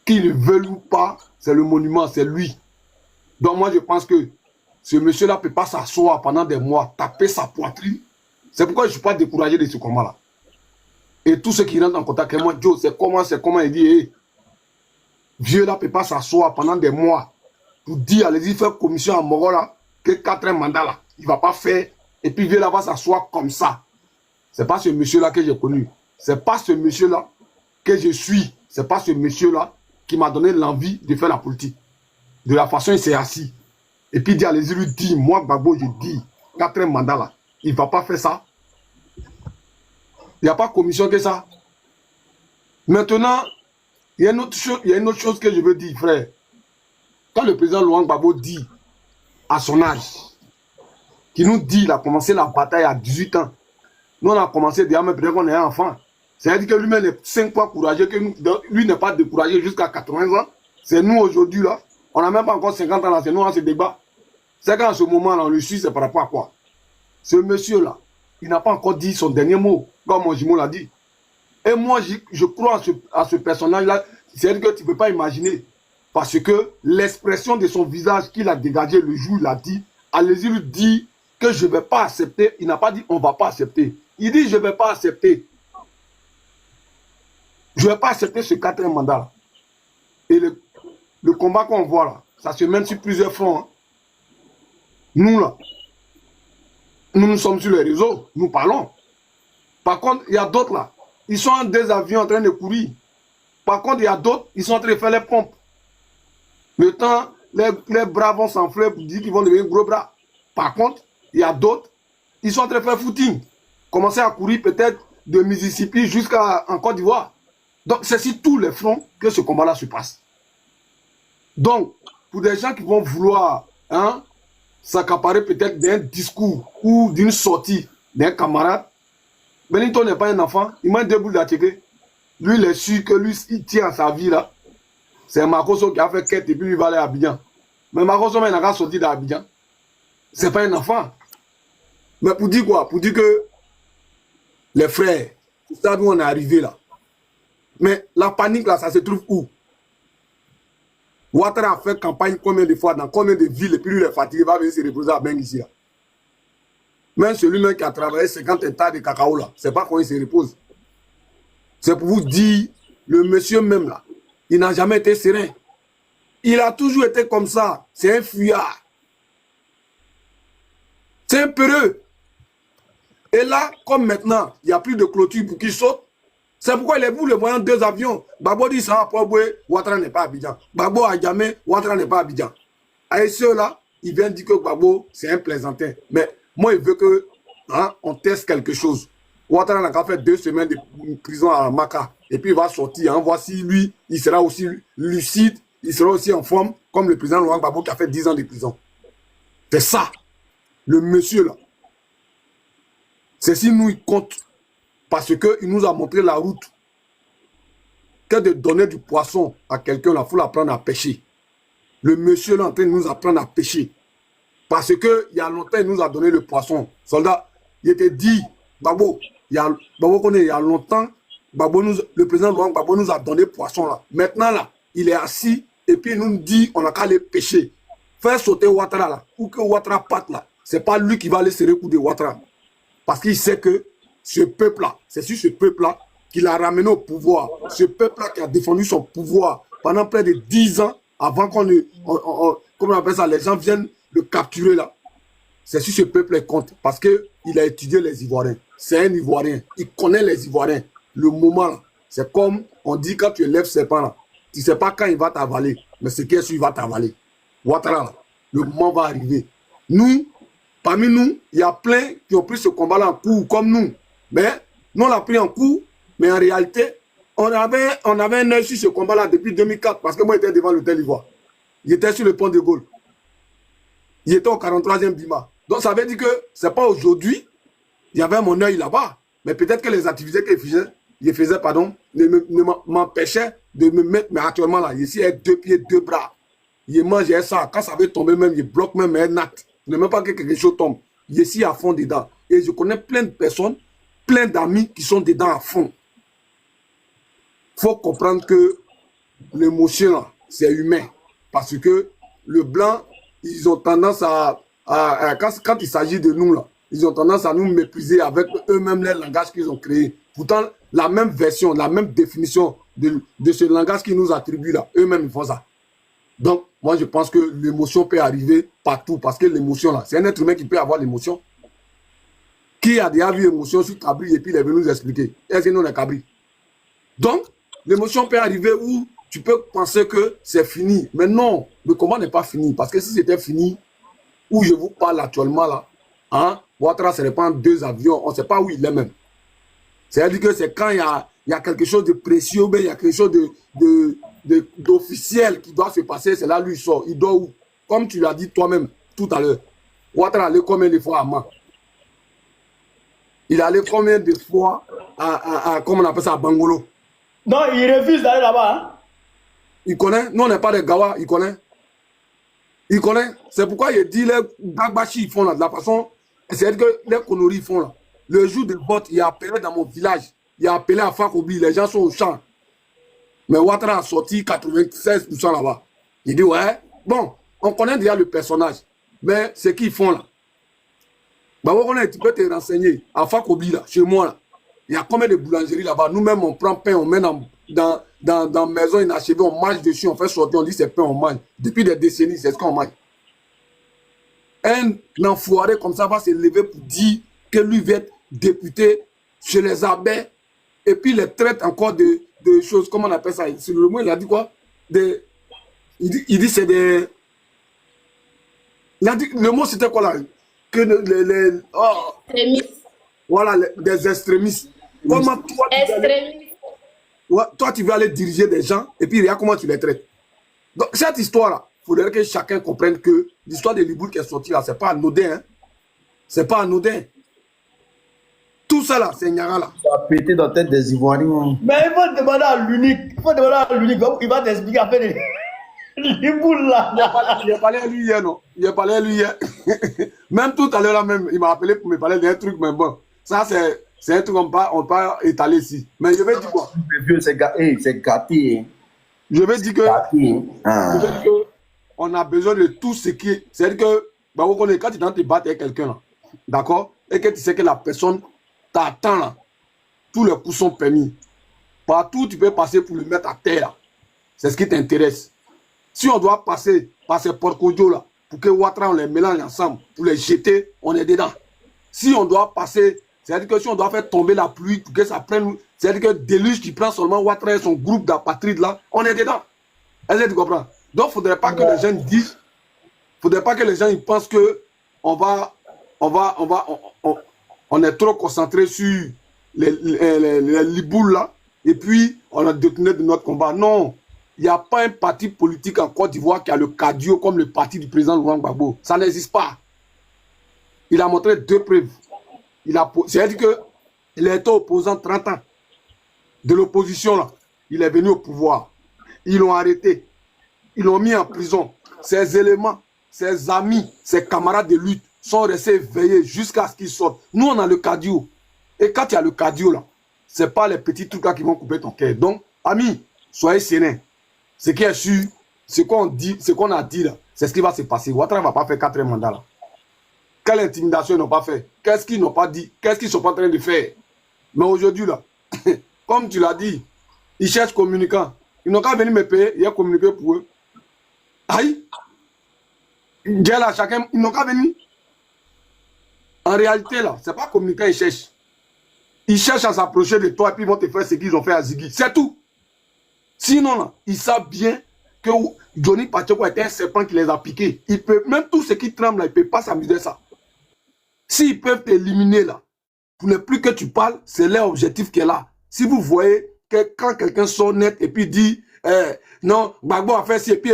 S7: Qu'ils ne veulent ou pas, c'est le monument, c'est lui. Donc moi je pense que ce monsieur-là ne peut pas s'asseoir pendant des mois, taper sa poitrine. C'est pourquoi je ne suis pas découragé de ce combat-là. Et tous ceux qui rentrent en contact avec moi, Joe, c'est comment il dit, hey, vieux-là ne peut pas s'asseoir pendant des mois pour dire, allez-y, faire commission à Moro là, que 4 mandats là, il ne va pas faire, et puis vieux-là va s'asseoir comme ça. Ce n'est pas ce monsieur-là que j'ai connu. Ce n'est pas ce monsieur-là que je suis. Ce n'est pas ce monsieur-là qui m'a donné l'envie de faire la politique. De la façon il s'est assis. Et puis il dit, allez-y, lui dit, moi, Gbagbo, je dis, 4 mandats là, il ne va pas faire ça. Il n'y a pas commission que ça. Maintenant, il y a une autre chose que je veux dire, frère. Quand le président Laurent Gbagbo dit, à son âge, qui nous dit qu'il a commencé la bataille à 18 ans, nous on a commencé déjà, mais peut-être qu'on est enfant. C'est-à-dire que lui-même est 5 fois courageux, que nous, lui n'est pas découragé jusqu'à 80 ans. C'est nous aujourd'hui là, on n'a même pas encore 50 ans là, c'est nous dans ce débat. C'est qu'en ce moment là, on le suit, c'est par rapport à quoi? Ce monsieur-là, il n'a pas encore dit son dernier mot, comme mon jumeau l'a dit. Et moi, je crois à ce personnage-là, c'est-à-dire que tu ne peux pas imaginer. Parce que l'expression de son visage qu'il a dégagé le jour où il a dit, allez-y lui dire que je ne vais pas accepter. Il n'a pas dit on ne va pas accepter. Il dit je ne vais pas accepter. Je ne vais pas accepter ce 4e mandat-là. Et le combat qu'on voit là, ça se mène sur plusieurs fronts. Hein. Nous là, nous sommes sur les réseaux, nous parlons. Par contre, il y a d'autres là, ils sont en 2 avions en train de courir. Par contre, il y a d'autres, ils sont en train de faire les pompes. Le temps, les bras vont s'enfler pour dire qu'ils vont devenir gros bras. Par contre, il y a d'autres, ils sont en train de faire footing. Commencer à courir peut-être de Mississippi jusqu'en Côte d'Ivoire. Donc, c'est sur tous les fronts que ce combat-là se passe. Donc, pour des gens qui vont vouloir s'accaparer peut-être d'un discours ou d'une sortie d'un camarade, Benito n'est pas un enfant, il mange 2 boules d'attiqué. Lui, il est sûr que lui, il tient à sa vie là. C'est Makoso qui a fait quête et puis il va aller à Abidjan. Mais Makoso, il n'a pas sorti d'Abidjan. C'est pas un enfant. Mais pour dire quoi? Pour dire que les frères, c'est ça d'où on est arrivé là. Mais la panique là, ça se trouve où? Ouattara a fait campagne combien de fois, dans combien de villes, et puis lui, il est fatigué, il va venir se reposer à Beng ici là. Même celui-même qui a travaillé 50 hectares de cacao là, c'est pas quand il se repose. C'est pour vous dire, le monsieur même là, il n'a jamais été serein. Il a toujours été comme ça. C'est un fuyard. C'est un peureux. Et là, comme maintenant, il n'y a plus de clôture pour qu'il saute, c'est pourquoi vous le voyez 2 avions. Gbagbo dit ça, Ouattara n'est pas à Abidjan. Gbagbo a jamais, Ouattara n'est pas à Abidjan. Et ceux-là, ils viennent dire que Gbagbo, c'est un plaisantin. Mais moi, il veut que on teste quelque chose. Ouattara n'a qu'à faire 2 semaines de prison à Maka. Et puis il va sortir. Voici lui, il sera aussi lucide, il sera aussi en forme, comme le président Laurent Gbagbo qui a fait 10 ans de prison. C'est ça, le monsieur là. C'est si nous, il compte. Parce qu'il nous a montré la route. Que de donner du poisson à quelqu'un, il faut l'apprendre à pêcher. Le monsieur là est en train de nous apprendre à pêcher. Parce qu'il y a longtemps, il nous a donné le poisson. Soldat, il était dit, Gbagbo, il y a longtemps, le président Laurent Gbagbo nous a donné le poisson là. Maintenant là, il est assis et puis il nous dit on n'a qu'à aller pêcher. Faire sauter Ouattara là, ou que Ouattara parte là, c'est pas lui qui va aller serrer le coup de Ouattara. Parce qu'il sait que ce peuple-là, c'est sur ce peuple-là qu'il a ramené au pouvoir. Ce peuple-là qui a défendu son pouvoir pendant près de 10 ans avant qu'on comment on appelle ça, les gens viennent le capturer là. C'est sur ce peuple qui compte. Parce qu'il a étudié les Ivoiriens. C'est un Ivoirien. Il connaît les Ivoiriens. Le moment là, c'est comme on dit quand tu élèves serpent là. Tu ne sais pas quand il va t'avaler. Mais ce qui est sûr, il va t'avaler. Ouattara, là, le moment va arriver. Nous, parmi nous, il y a plein qui ont pris ce combat-là en cours, comme nous. Mais nous, on l'a pris en cours, mais en réalité, on avait un œil sur ce combat-là depuis 2004, parce que moi, j'étais devant l'hôtel Ivoire. Il était sur le pont de Gaulle. Il était au 43e Bima. Donc, ça veut dire que ce n'est pas aujourd'hui, il y avait mon œil là-bas, mais peut-être que les activités qu'il faisait, m'empêchaient de me mettre, mais actuellement là, ici, il y a 2 pieds, 2 bras. Il mange ça. Quand ça veut tomber même, il bloque même un acte. Il ne même pas que quelque chose tombe. Il est ici à fond dedans. Et je connais plein de personnes, plein d'amis qui sont dedans à fond. Il faut comprendre que l'émotion, c'est humain. Parce que le blanc, ils ont tendance quand il s'agit de nous, là, ils ont tendance à nous mépriser avec eux-mêmes les langages qu'ils ont créés. Pourtant, la même version, la même définition de ce langage qu'ils nous attribuent là, eux-mêmes ils font ça. Donc, moi je pense que l'émotion peut arriver partout. Parce que l'émotion là, c'est un être humain qui peut avoir l'émotion. Qui a déjà vu l'émotion sur Cabri et puis il est venu nous expliquer. Est-ce que nous on est Cabri? Donc, l'émotion peut arriver où tu peux penser que c'est fini. Mais non, le combat n'est pas fini. Parce que si c'était fini, où je vous parle actuellement là, hein, Ouattara se répand 2 avions, on ne sait pas où il est même. C'est-à-dire que c'est quand il y a quelque chose de précieux, il y a quelque chose d'officiel qui doit se passer, c'est là lui il sort. Il doit où? Comme tu l'as dit toi-même tout à l'heure, Ouattara allait combien de fois à Mans? Il allait combien de fois à comment on appelle ça, à Bangolo?
S1: Non, il refuse d'aller là-bas. Hein?
S7: Il connaît? Nous, on n'est pas des Gawa, il connaît. Il connaît. C'est pourquoi il dit les Dagbachi, ils font là, de la façon. C'est-à-dire que les Konori, ils font là. Le jour de vote, il a appelé dans mon village. Il a appelé à Fakobi, les gens sont au champ. Mais Ouattara a sorti 96% là-bas. Il dit, ouais, bon, on connaît déjà le personnage. Mais c'est qu'ils font là. Bah, tu peux te renseigner. À Fakobi, là, chez moi, là, il y a combien de boulangeries là-bas? Nous-mêmes, on prend pain, on met dans maison inachevée, on mange dessus, on fait sortir, on dit c'est pain, on mange. Depuis des décennies, c'est ce qu'on mange. Un enfoiré comme ça va se lever pour dire que lui va être député chez les abbés et puis il traite encore de choses, comment on appelle ça? C'est le mot, il a dit quoi? Il dit c'est des... Il a dit, le mot c'était quoi là? Que voilà, des extrémistes. Comment toi, tu vas aller diriger des gens et puis regarde comment tu les traites. Donc, cette histoire-là, il faudrait que chacun comprenne que l'histoire de Liboul qui est sortie là, c'est pas anodin. Hein? C'est pas anodin. Tout ça là, c'est Nyara là.
S2: Ça a pété dans la tête des Ivoiriens.
S1: Mais il faut demander à l'unique. Il va t'expliquer après Liboul là.
S7: Il a parlé à lui hier, non? Il a parlé à lui hier. Même tout à l'heure là, même, il m'a appelé pour me parler d'un truc, mais bon, ça c'est un truc qu'on ne peut pas étaler ici. Mais je vais dire quoi?
S2: C'est gâté.
S7: Je vais dire que on a besoin de tout ce qui... C'est-à-dire que quand tu es dans te battre avec quelqu'un, d'accord? Et que tu sais que la personne t'attend là, tous les coups sont permis. Partout tu peux passer pour le mettre à terre. C'est ce qui t'intéresse. Si on doit passer par ces porte-codio là, pour que Ouattara on les mélange ensemble, pour les jeter, on est dedans. Si on doit passer... C'est-à-dire que si on doit faire tomber la pluie pour que ça prenne... C'est-à-dire que déluge qui prend seulement Ouattara et son groupe d'apatrides là, on est dedans. Est-ce que tu comprends? Donc, il ne faudrait pas que les gens disent... Il ne faudrait pas que les gens ils pensent que on est trop concentré sur les Libouls là, et puis on a détourné de notre combat. Non, il n'y a pas un parti politique en Côte d'Ivoire qui a le cadio comme le parti du président Laurent Gbagbo. Ça n'existe pas. Il a montré 2 preuves. C'est-à-dire qu'il a été opposant 30 ans. De l'opposition, là, il est venu au pouvoir. Ils l'ont arrêté. Ils l'ont mis en prison. Ses éléments, ses amis, ses camarades de lutte sont restés éveillés jusqu'à ce qu'ils sortent. Nous, on a le cardio. Et quand il y a le cardio, là, ce n'est pas les petits trucs là qui vont couper ton cœur. Donc, amis, soyez sereins. Ce qui est sûr, ce qu'on a dit là, c'est ce qui va se passer. Ouattara ne va pas faire 4 mandats là. Quelle intimidation ils n'ont pas fait? Qu'est-ce qu'ils n'ont pas dit? Qu'est-ce qu'ils ne sont pas en train de faire? Mais aujourd'hui, là, comme tu l'as dit, ils cherchent communicants. Ils n'ont qu'à venir me payer, il y a communiqué pour eux. Aïe! Là, chacun, ils n'ont qu'à venir. En réalité, là, ce n'est pas communicant, ils cherchent. Ils cherchent à s'approcher de toi et puis ils vont te faire ce qu'ils ont fait à Ziggy. C'est tout. Sinon, là, ils savent bien que Johnny Pacheco était un serpent qui les a piqués. Il peut, même tout ce qui tremble, là, il ne peut pas s'amuser ça. S'ils peuvent t'éliminer là, pour ne plus que tu parles, c'est leur objectif qui est là. Si vous voyez que quand quelqu'un sort net et puis dit non, Gbagbo a fait ci et puis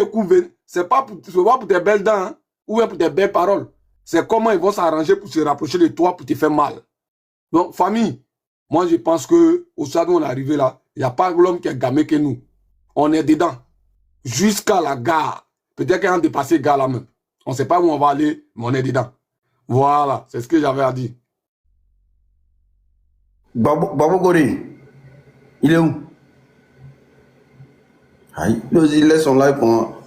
S7: c'est pas pour tes belles dents hein, ou bien pour tes belles paroles. C'est comment ils vont s'arranger pour se rapprocher de toi pour te faire mal. Donc, famille, moi je pense que au stade où on est arrivé là, il n'y a pas l'homme qui est gamé que nous. On est dedans. Jusqu'à la gare. Peut-être qu'on a dépassé la gare là même. On ne sait pas où on va aller, mais on est dedans. Voilà, c'est ce que j'avais à dire.
S2: Babo Goré, il est où? Aïe, il laisse son live pour moi.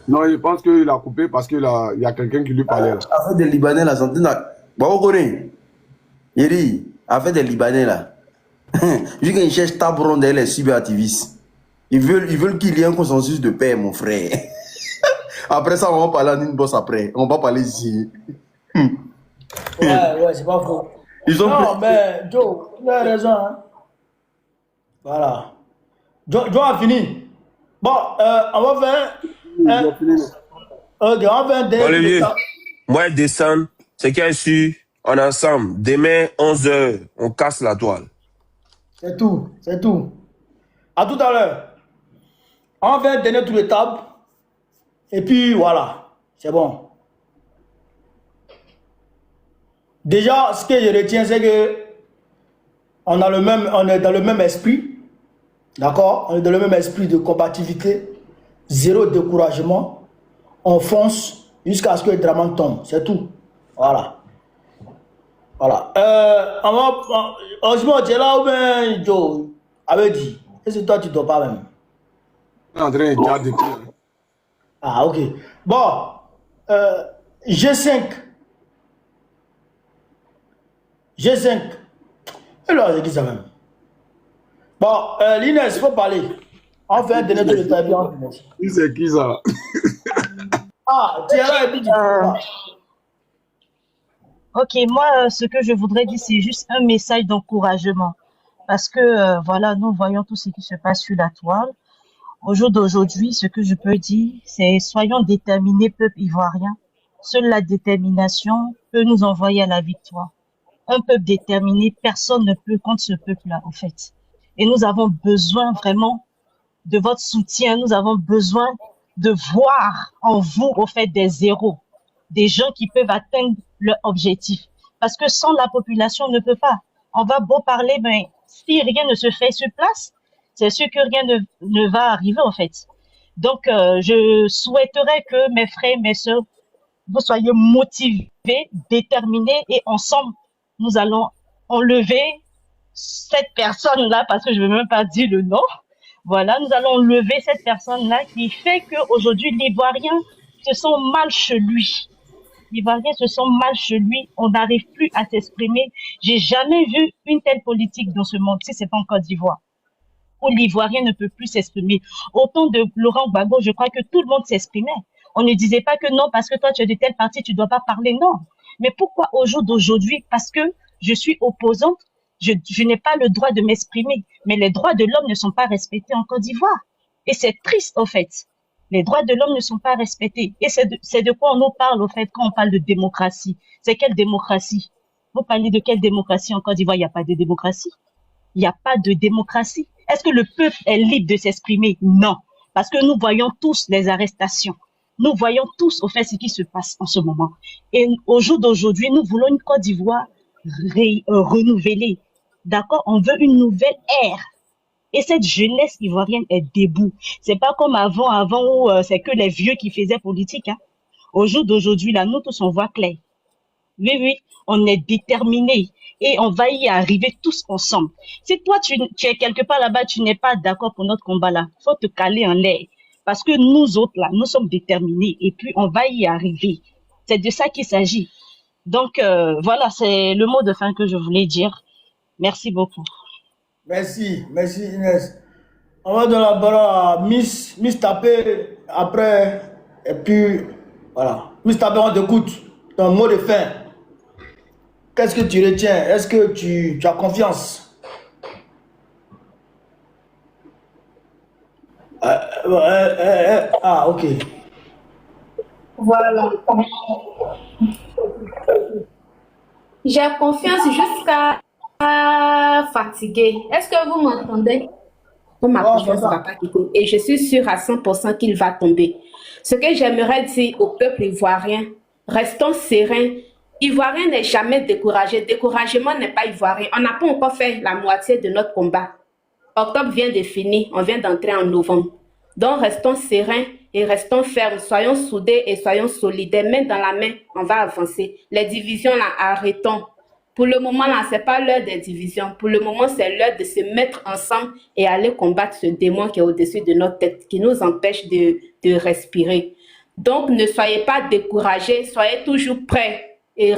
S7: Non, je pense qu'il a coupé parce qu'il y a quelqu'un qui lui parlait là.
S2: Affaire des Libanais là, Babo Goré, Yeri, affaire des Libanais là. Vu qu'ils cherchent Tabron derrière les cyberactivistes. Ils veulent qu'il y ait un consensus de paix, mon frère. Après ça, on va parler en une bosse après. On va parler ici.
S1: Ouais, c'est pas faux. Non, mais Joe, tu as raison. Hein. Voilà. Joe a fini. Bon, on va faire. Ok, on va faire un dernier.
S5: Olivier, moi, descendre, c'est qu'il y a sûr, on est ensemble. Demain, 11h, on casse la toile.
S1: C'est tout, c'est tout. À tout à l'heure. On va faire un dernier tour de table. Et puis, voilà. C'est bon. Déjà, ce que je retiens, c'est que on est dans le même esprit. D'accord? On est dans le même esprit de combativité. Zéro découragement. On fonce jusqu'à ce que le Draman tombe. C'est tout. Voilà. Voilà. Heureusement, tu es là ou bien Joe avait dit. Est-ce que toi, tu ne dors pas même?
S7: En train de garder.
S1: Ah, ok. Bon. G5. G5. Et là, j'ai dit ça même. Bon, Lines, il faut parler. On fait un dernier tour de table.
S7: C'est qui ça?
S1: Ah, tu es là et puis tu parles.
S8: Ok, moi, ce que je voudrais dire, c'est juste un message d'encouragement. Parce que, voilà, nous voyons tout ce qui se passe sur la toile. Au jour d'aujourd'hui, ce que je peux dire, c'est soyons déterminés, peuple ivoirien. Seule la détermination peut nous envoyer à la victoire. Un peuple déterminé, personne ne peut contre ce peuple-là, en fait. Et nous avons besoin vraiment de votre soutien. Nous avons besoin de voir en vous, au fait, des héros, des gens qui peuvent atteindre leur objectif. Parce que sans la population, on ne peut pas. On va beau parler, mais si rien ne se fait sur place, c'est sûr que rien ne va arriver, en fait. Donc, je souhaiterais que mes frères, mes sœurs, vous soyez motivés, déterminés, et ensemble, nous allons enlever cette personne-là, parce que je ne veux même pas dire le nom. Voilà, nous allons enlever cette personne-là qui fait qu'aujourd'hui, l'Ivoirien se sent mal chez lui. L'Ivoirien se sent mal chez lui. On n'arrive plus à s'exprimer. J'ai jamais vu une telle politique dans ce monde, si c'est pas en Côte d'Ivoire, où l'Ivoirien ne peut plus s'exprimer. Au temps de Laurent Gbagbo, je crois que tout le monde s'exprimait. On ne disait pas que non, parce que toi, tu es de telle partie, tu dois pas parler, non. Mais pourquoi au jour d'aujourd'hui? Parce que je suis opposante, je n'ai pas le droit de m'exprimer. Mais les droits de l'homme ne sont pas respectés en Côte d'Ivoire. Et c'est triste, au fait. Les droits de l'homme ne sont pas respectés. Et c'est de quoi on nous parle, au fait, quand on parle de démocratie. C'est quelle démocratie? Vous parlez de quelle démocratie en Côte d'Ivoire? Il n'y a pas de démocratie. Il n'y a pas de démocratie. Est-ce que le peuple est libre de s'exprimer? Non. Parce que nous voyons tous les arrestations. Nous voyons tous, au fait, ce qui se passe en ce moment. Et au jour d'aujourd'hui, nous voulons une Côte d'Ivoire renouvelée. D'accord? On veut une nouvelle ère. Et cette jeunesse ivoirienne est debout. C'est pas comme avant où c'est que les vieux qui faisaient politique. Hein. Au jour d'aujourd'hui, là, nous tous, on voit clair. Oui, on est déterminés et on va y arriver tous ensemble. Si toi, tu es quelque part là-bas, tu n'es pas d'accord pour notre combat là, faut te caler en l'air. Parce que nous autres là, nous sommes déterminés et puis on va y arriver. C'est de ça qu'il s'agit. Donc, voilà, c'est le mot de fin que je voulais dire. Merci beaucoup.
S1: Merci Inès. On va donner la parole à Miss Tapé après, et puis voilà. Miss Tapé, on t'écoute. Ton mot de fin. Qu'est-ce que tu retiens? Est-ce que tu as confiance? Ah, ok.
S6: Voilà. J'ai confiance jusqu'à fatiguer. Est-ce que vous m'entendez? Ma confiance ne va pas quitter. Et je suis sûre à 100% qu'il va tomber. Ce que j'aimerais dire au peuple ivoirien, restons sereins. Ivoirien n'est jamais découragé. Découragement n'est pas ivoirien. On n'a pas encore fait la moitié de notre combat. Octobre vient de finir. On vient d'entrer en novembre. Donc, restons sereins et restons fermes. Soyons soudés et soyons solidaires. Main dans la main, on va avancer. Les divisions, là, arrêtons. Pour le moment, là, ce n'est pas l'heure des divisions. Pour le moment, c'est l'heure de se mettre ensemble et aller combattre ce démon qui est au-dessus de notre tête, qui nous empêche de respirer. Donc, ne soyez pas découragés. Soyez toujours prêts et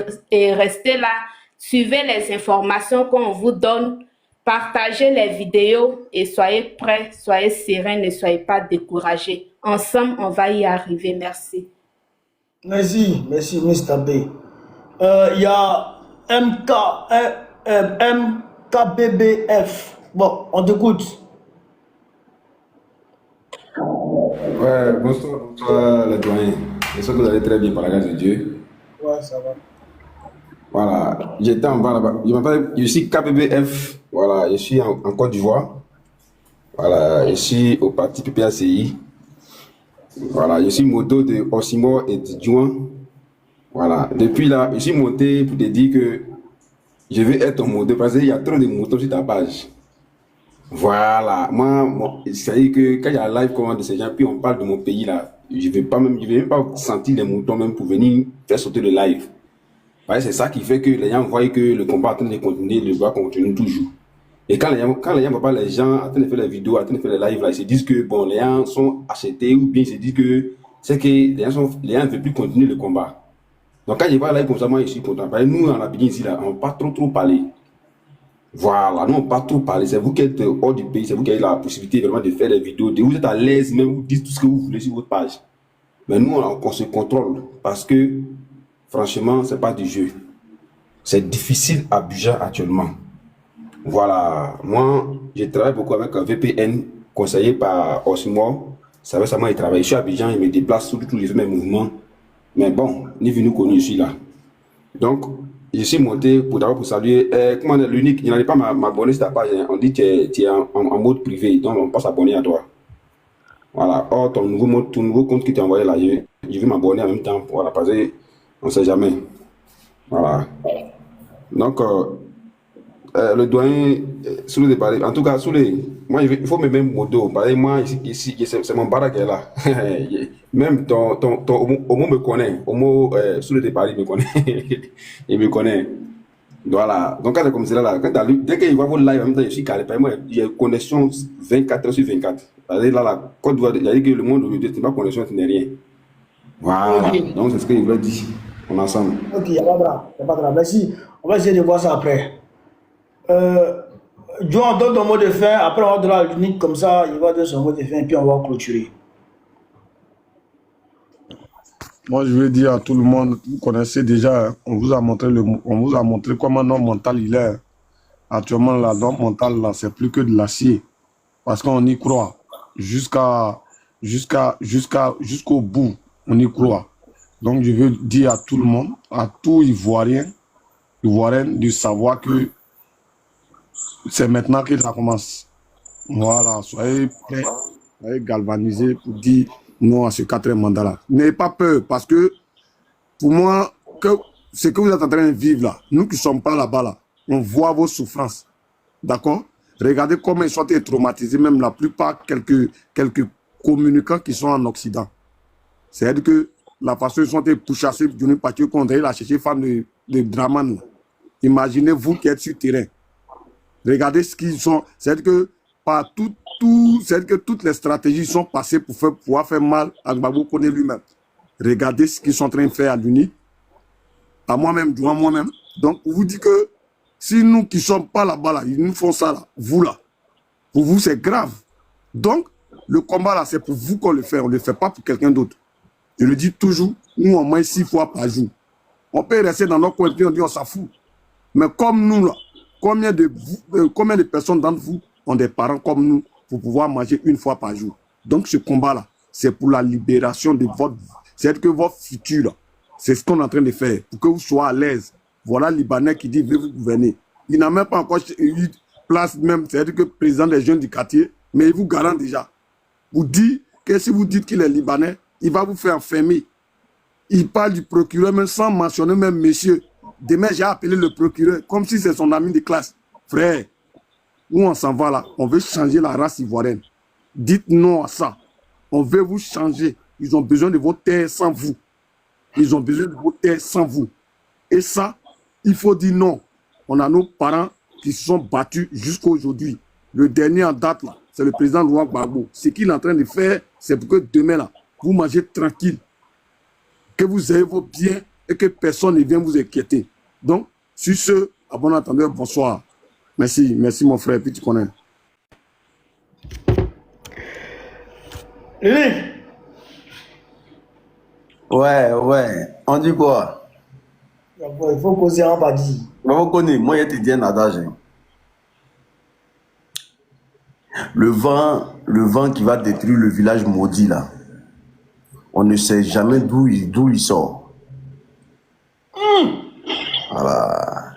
S6: restez là. Suivez les informations qu'on vous donne. Partagez les vidéos et soyez prêts, soyez sereins, ne soyez pas découragés. Ensemble, on va y arriver. Merci.
S1: Merci, Mr. B. Il y a MKBBF. Bon, on t'écoute.
S9: Ouais, bonsoir les doyens. J'espère que vous allez très bien par la grâce de Dieu.
S1: Ouais, ça va.
S9: Voilà, j'étais en bas là-bas. Je suis KBBF. Voilà, je suis en Côte d'Ivoire. Voilà, je suis au parti PPACI. Voilà, je suis moto de Osimo et de Djouan. Voilà, depuis là, je suis monté pour te dire que je vais être ton moto parce qu'il y a trop de motos sur ta page. Voilà, moi c'est-à-dire que quand il y a live comment de ces gens, puis on parle de mon pays là, je vais même pas sentir les moutons même pour venir faire sauter le live. Ouais, c'est ça qui fait que les gens voient que le combat est en train de continuer, le combat continue toujours. Et quand les gens voient pas les gens en train de faire les vidéos, en train de faire les lives, là, ils se disent que bon, les gens sont achetés ou bien ils se disent que c'est que les gens ne veulent plus continuer le combat. Donc quand je vois live comme ça, moi je suis content. Parce que nous, en Abidjan ici, là, on ne pas trop parler. Voilà, nous on ne pas trop parler. C'est vous qui êtes hors du pays, c'est vous qui avez la possibilité vraiment de faire des vidéos. Vous êtes à l'aise, même vous dites tout ce que vous voulez sur votre page. Mais nous, on se contrôle parce que franchement, c'est pas du jeu. C'est difficile à Abidjan actuellement. Voilà. Moi, je travaille beaucoup avec un VPN conseillé par Osmo. Ça veut récemment, il travaille. Je suis à Abidjan, il me déplace surtout, je fais mes mouvements. Mais bon, ni venu connu, je suis là. Donc, je suis monté pour d'abord pour saluer. Comment on est l'unique, il n'allait pas m'abonner sur ta page. On dit que tu es en mode privé, donc on passe abonner à toi. Voilà. Or, ton nouveau compte qui t'est envoyé là, je vais m'abonner en même temps. Voilà, parce que on ne sait jamais. Voilà. Donc, le doyen, Soulé, en tout cas, Soulé, moi, il faut me mettre moto. Moi, ici, c'est mon barak qui est là. Même ton Homo me connaît. Homo, Soulé de Paris me connaît. Il me connaît. Voilà. Donc, quand c'est comme ça, là, dès qu'il va voir live, en même temps, je suis carré. Moi, il y a une connexion 24 heures sur 24. C'est-à-dire, là, la Côte d'Ivoire, il y a dit que le monde aujourd'hui, tu n'as pas connexion, tu n'es rien. Voilà. Okay. Donc, c'est ce qu'il veut dire. On est ensemble.
S1: Ok, il n'y a pas de grave. Merci. On va essayer de voir ça après. John, donne ton mot de fin. Après, on va donner à l'unique comme ça. Il va donner son mot de fin et puis on va clôturer.
S4: Moi, je veux dire à tout le monde, vous connaissez déjà, on vous a montré comment notre mental il est. Actuellement, là, notre mental, là, c'est plus que de l'acier. Parce qu'on y croit. Jusqu'au bout, on y croit. Donc, je veux dire à tout le monde, à tout Ivoirien, de savoir que c'est maintenant que ça commence. Voilà, soyez prêts, soyez galvanisés pour dire non à ce 4e mandat-là. N'ayez pas peur, parce que pour moi, ce que vous êtes en train de vivre là, nous qui ne sommes pas là-bas, là, on voit vos souffrances. D'accord? Regardez comment ils sont traumatisés, même la plupart, quelques communicants qui sont en Occident. C'est-à-dire que la façon dont ils sont pourchassés d'une partie qu'on a cherché femme de Draman. Imaginez-vous qui êtes sur le terrain. Regardez ce qu'ils sont. C'est-à-dire que c'est-à-dire que toutes les stratégies sont passées pour pouvoir faire mal à Gbagbo Koné lui-même. Regardez ce qu'ils sont en train de faire à l'UNI, à moi-même, devant moi-même. Donc, on vous dit que si nous qui ne sommes pas là-bas, là, ils nous font ça, là, vous là, pour vous, c'est grave. Donc, le combat là, c'est pour vous qu'on le fait. On ne le fait pas pour quelqu'un d'autre. Je le dis toujours, nous, au moins 6 fois par jour. On peut rester dans notre coin et on dit on s'en fout. Mais comme nous, là, combien de personnes d'entre vous ont des parents comme nous pour pouvoir manger 1 fois par jour? Donc ce combat-là, c'est pour la libération de votre... C'est-à-dire que votre futur, c'est ce qu'on est en train de faire, pour que vous soyez à l'aise. Voilà le Libanais qui dit, veut vous gouverner. Il n'a même pas encore eu place même, c'est-à-dire que président des jeunes du quartier, mais il vous garantit déjà. Vous dit que si vous dites qu'il est Libanais, il va vous faire enfermer. Il parle du procureur, même sans mentionner même monsieur. Demain, j'ai appelé le procureur, comme si c'est son ami de classe. Frère, où on s'en va là? On veut changer la race ivoirienne. Dites non à ça. On veut vous changer. Ils ont besoin de vos terres sans vous. Ils ont besoin de vos terres sans vous. Et ça, il faut dire non. On a nos parents qui se sont battus jusqu'à aujourd'hui. Le dernier en date, là, c'est le président Laurent Gbagbo. Ce qu'il est en train de faire, c'est pour que demain, là, vous mangez tranquille. Que vous ayez vos biens et que personne ne vienne vous inquiéter. Donc, sur ce, à bon entendeur, bonsoir. Merci, merci mon frère, puis tu connais.
S1: Lily.
S2: Ouais. On dit quoi?
S1: Il faut causer en bas dit.
S2: Vous connaissez, moi, je te dis un adage. Le vent qui va détruire le village maudit, là, on ne sait jamais d'où il sort. Voilà.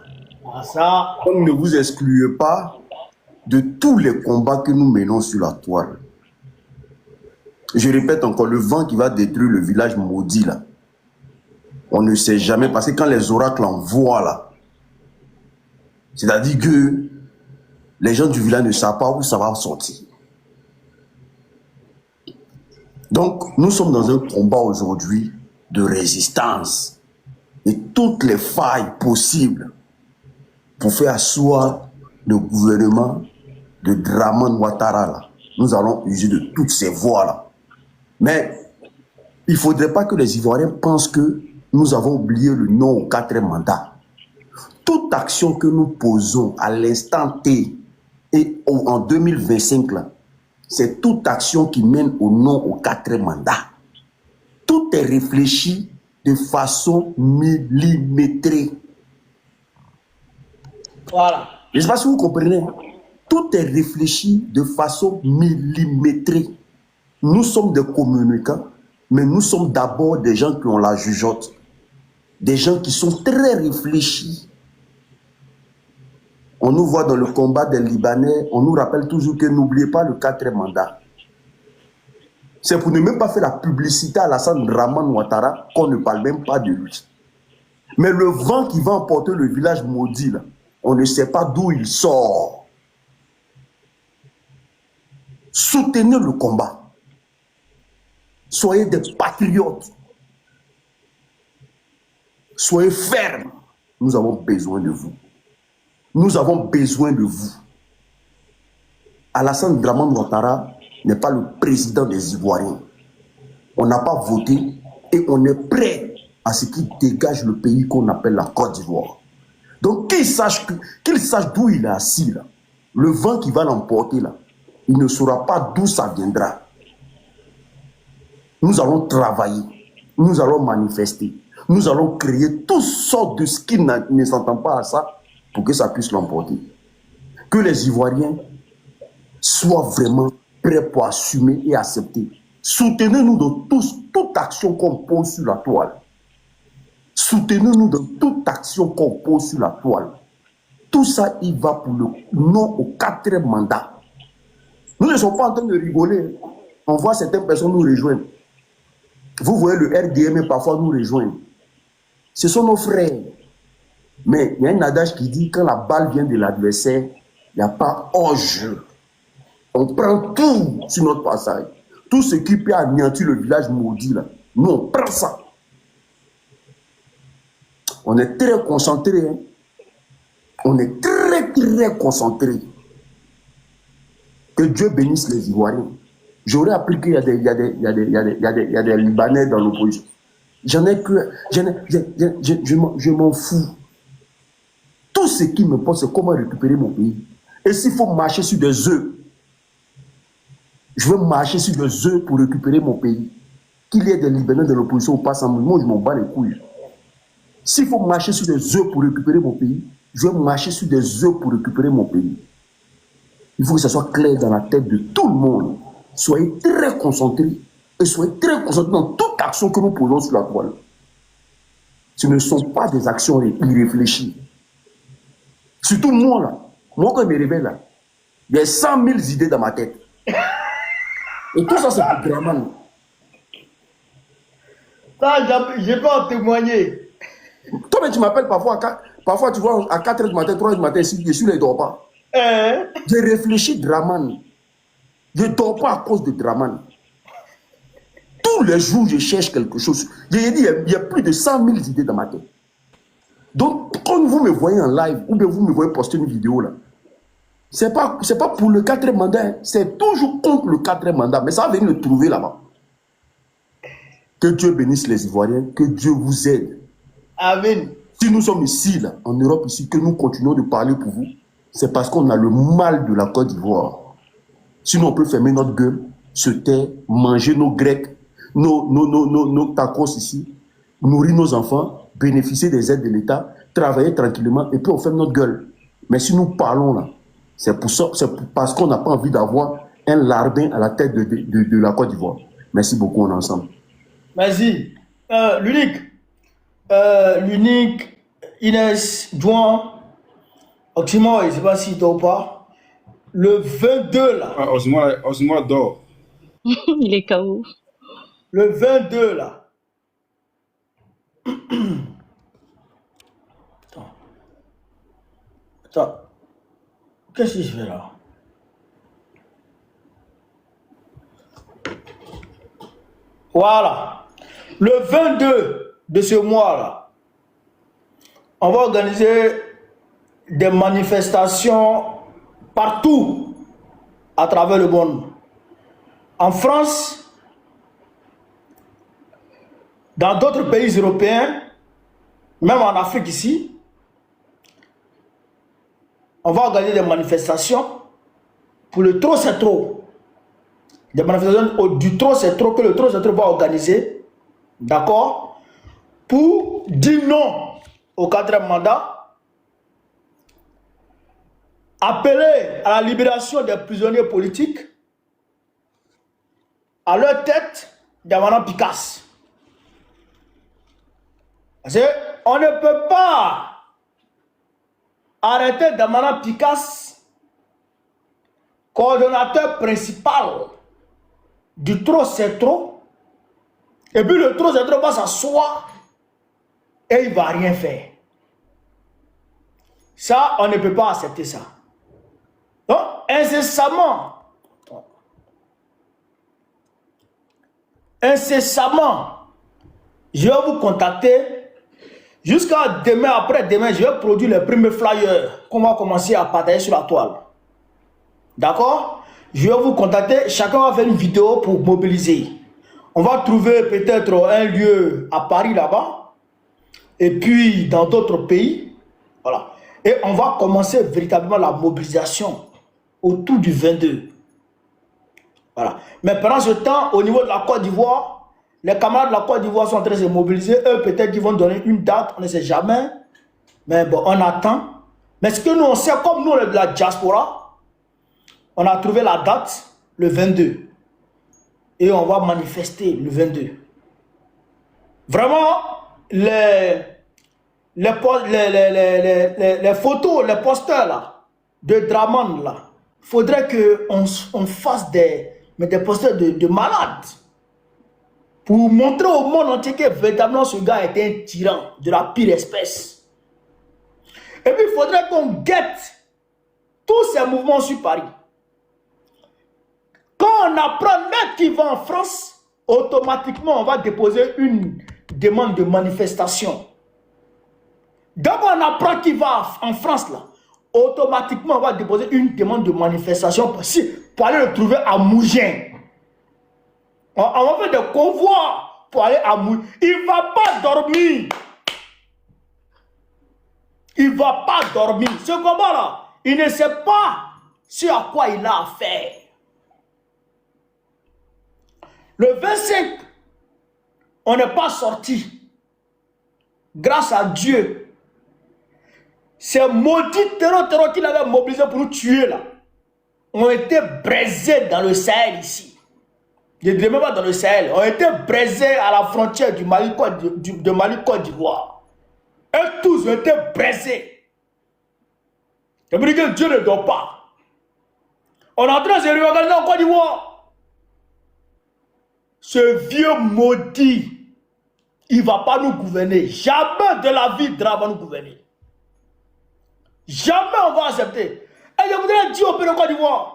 S1: Ça.
S2: On ne vous excluez pas de tous les combats que nous menons sur la toile. Je répète encore, le vent qui va détruire le village maudit, là, on ne sait jamais, parce que quand les oracles envoient, là, c'est-à-dire que les gens du village ne savent pas où ça va sortir. Donc, nous sommes dans un combat aujourd'hui de résistance et toutes les failles possibles pour faire asseoir le gouvernement de Draman Ouattara, là. Nous allons user de toutes ces voies-là. Mais il ne faudrait pas que les Ivoiriens pensent que nous avons oublié le non au 4e mandat. Toute action que nous posons à l'instant T et en 2025, là, c'est toute action qui mène au non au 4e mandat. Tout est réfléchi de façon millimétrée.
S1: Voilà.
S2: Je ne sais pas si vous comprenez. Tout est réfléchi de façon millimétrée. Nous sommes des communicants, mais nous sommes d'abord des gens qui ont la jugeote. Des gens qui sont très réfléchis. On nous voit dans le combat des Libanais, on nous rappelle toujours que n'oubliez pas le 4e mandat. C'est pour ne même pas faire la publicité à Alassane Draman Ouattara qu'on ne parle même pas de lui. Mais le vent qui va emporter le village maudit, là, on ne sait pas d'où il sort. Soutenez le combat. Soyez des patriotes. Soyez fermes. Nous avons besoin de vous. Nous avons besoin de vous. Alassane Draman Ouattara n'est pas le président des Ivoiriens. On n'a pas voté et on est prêt à ce qu'il dégage le pays qu'on appelle la Côte d'Ivoire. Donc qu'il sache d'où il est assis là. Le vent qui va l'emporter là, il ne saura pas d'où ça viendra. Nous allons travailler, nous allons manifester, nous allons créer toutes sortes de ce qui ne s'entendent pas à ça pour que ça puisse l'emporter. Que les Ivoiriens soient vraiment prêts pour assumer et accepter. Soutenez-nous dans toute action qu'on pose sur la toile. Soutenez-nous dans toute action qu'on pose sur la toile. Tout ça, il va pour le non au 4e mandat. Nous ne sommes pas en train de rigoler. On voit certaines personnes nous rejoindre. Vous voyez le RDM parfois nous rejoindre. Ce sont nos frères. Mais il y a un adage qui dit quand la balle vient de l'adversaire, il n'y a pas hors-jeu. On prend tout sur notre passage. Tout ce qui peut anéantir le village maudit, là, nous on prend ça. On est très concentré. Hein? On est très concentré. Que Dieu bénisse les Ivoiriens. J'aurais appris qu'il y a des Libanais dans l'opposition. Je m'en fous. Tout ce qui me pose, c'est comment récupérer mon pays. Et s'il faut marcher sur des œufs, je veux marcher sur des œufs pour récupérer mon pays. Qu'il y ait des Libanais dans l'opposition ou pas, sans moi, je m'en bats les couilles. S'il faut marcher sur des œufs pour récupérer mon pays, je veux marcher sur des œufs pour récupérer mon pays. Il faut que ça soit clair dans la tête de tout le monde. soyez très concentrés et soyez très concentrés dans toute action que nous posons sur la toile. Ce ne sont pas des actions irréfléchies. Surtout moi, là. Moi, quand je me réveille, là, il y a 100 000 idées dans ma tête. Et tout ça, c'est pour Draman.
S1: Ça, je peux en témoigner.
S2: Toi, mais tu m'appelles parfois, parfois tu vois, à 4 h du matin, 3 h du matin, je suis là, je ne dors pas. J'ai réfléchi Draman. Je ne dors pas à cause de Draman. Tous les jours, je cherche quelque chose. J'ai dit, il y a plus de 100 000 idées dans ma tête. Donc, quand vous me voyez en live, ou bien vous me voyez poster une vidéo là, c'est pas pour le 4e mandat, hein. C'est toujours contre le 4e mandat, mais ça va venir le trouver là-bas. Que Dieu bénisse les Ivoiriens, que Dieu vous aide.
S1: Amen.
S2: Si nous sommes ici, là, en Europe, ici, que nous continuons de parler pour vous, c'est parce qu'on a le mal de la Côte d'Ivoire. Sinon, on peut fermer notre gueule, se taire, manger nos grecs, nos tacos ici, nourrir nos enfants, bénéficier des aides de l'État, travailler tranquillement, et puis on ferme notre gueule. Mais si nous parlons là, c'est parce qu'on n'a pas envie d'avoir un larbin à la tête de la Côte d'Ivoire. Merci beaucoup, on est ensemble.
S1: Merci. L'unique, Inès, Douan, Oxymore, je ne sais pas s'il dort pas. Le 22 là.
S9: Ah, Oxymore dort.
S8: Il est KO.
S1: Le 22 là. Attends. Qu'est-ce que je fais là? Voilà. Le 22 de ce mois-là, on va organiser des manifestations partout à travers le monde. En France, dans d'autres pays européens, même en Afrique ici, on va organiser des manifestations pour le trop c'est trop. Des manifestations du trop c'est trop que le trop c'est trop va organiser. D'accord? Pour dire non au 4e mandat, appeler à la libération des prisonniers politiques, à leur tête, Damana Picasse. Parce qu'on ne peut pas arrêter Damana Picasse, coordonnateur principal du trop c'est trop. Et puis le trop c'est trop va s'asseoir et il ne va rien faire. Ça, on ne peut pas accepter ça. Donc, incessamment, je vais vous contacter jusqu'à demain, après-demain, je vais produire les premiers flyers qu'on va commencer à partager sur la toile. D'accord? Je vais vous contacter, chacun va faire une vidéo pour mobiliser. On va trouver peut-être un lieu à Paris là-bas, et puis dans d'autres pays. Voilà. Et on va commencer véritablement la mobilisation autour du 22. Voilà. Mais pendant ce temps, au niveau de la Côte d'Ivoire, les camarades de la Côte d'Ivoire sont en train de se mobiliser. Eux, peut-être qu'ils vont donner une date, on ne sait jamais. Mais bon, on attend. Mais ce que nous, on sait, comme nous, on est de la diaspora, on a trouvé la date, le 22. Et on va manifester le 22. Vraiment, les photos, les posters là, de Draman là, il faudrait qu'on fasse des posters de malades. Pour montrer au monde entier que véritablement ce gars était un tyran de la pire espèce. Et puis il faudrait qu'on guette tous ces mouvements sur Paris. Quand on apprend même qu'il va en France, automatiquement on va déposer une demande de manifestation. Dès qu'on apprend qu'il va en France, là, automatiquement on va déposer une demande de manifestation pour aller le trouver à Mougins. On va faire des convois pour aller à Mougins. Il ne va pas dormir. Il ne va pas dormir. Ce combat-là, il ne sait pas ce à quoi il a affaire. Le 25, on n'est pas sorti. Grâce à Dieu. Ces maudits terror qu'il avait mobilisés pour nous tuer là, ont été brisés dans le Sahel ici. Je ne dirais même pas dans le Sahel, ont été brisés à la frontière du Mali, de Mali-Côte d'Ivoire. Et tous ont été brisés. Je me dis que Dieu ne dort pas. On est en train de se réorganiser en Côte d'Ivoire. Ce vieux maudit, il ne va pas nous gouverner. Jamais de la vie, Dra va nous gouverner. Jamais on va accepter. Et je voudrais dire au peuple de Côte d'Ivoire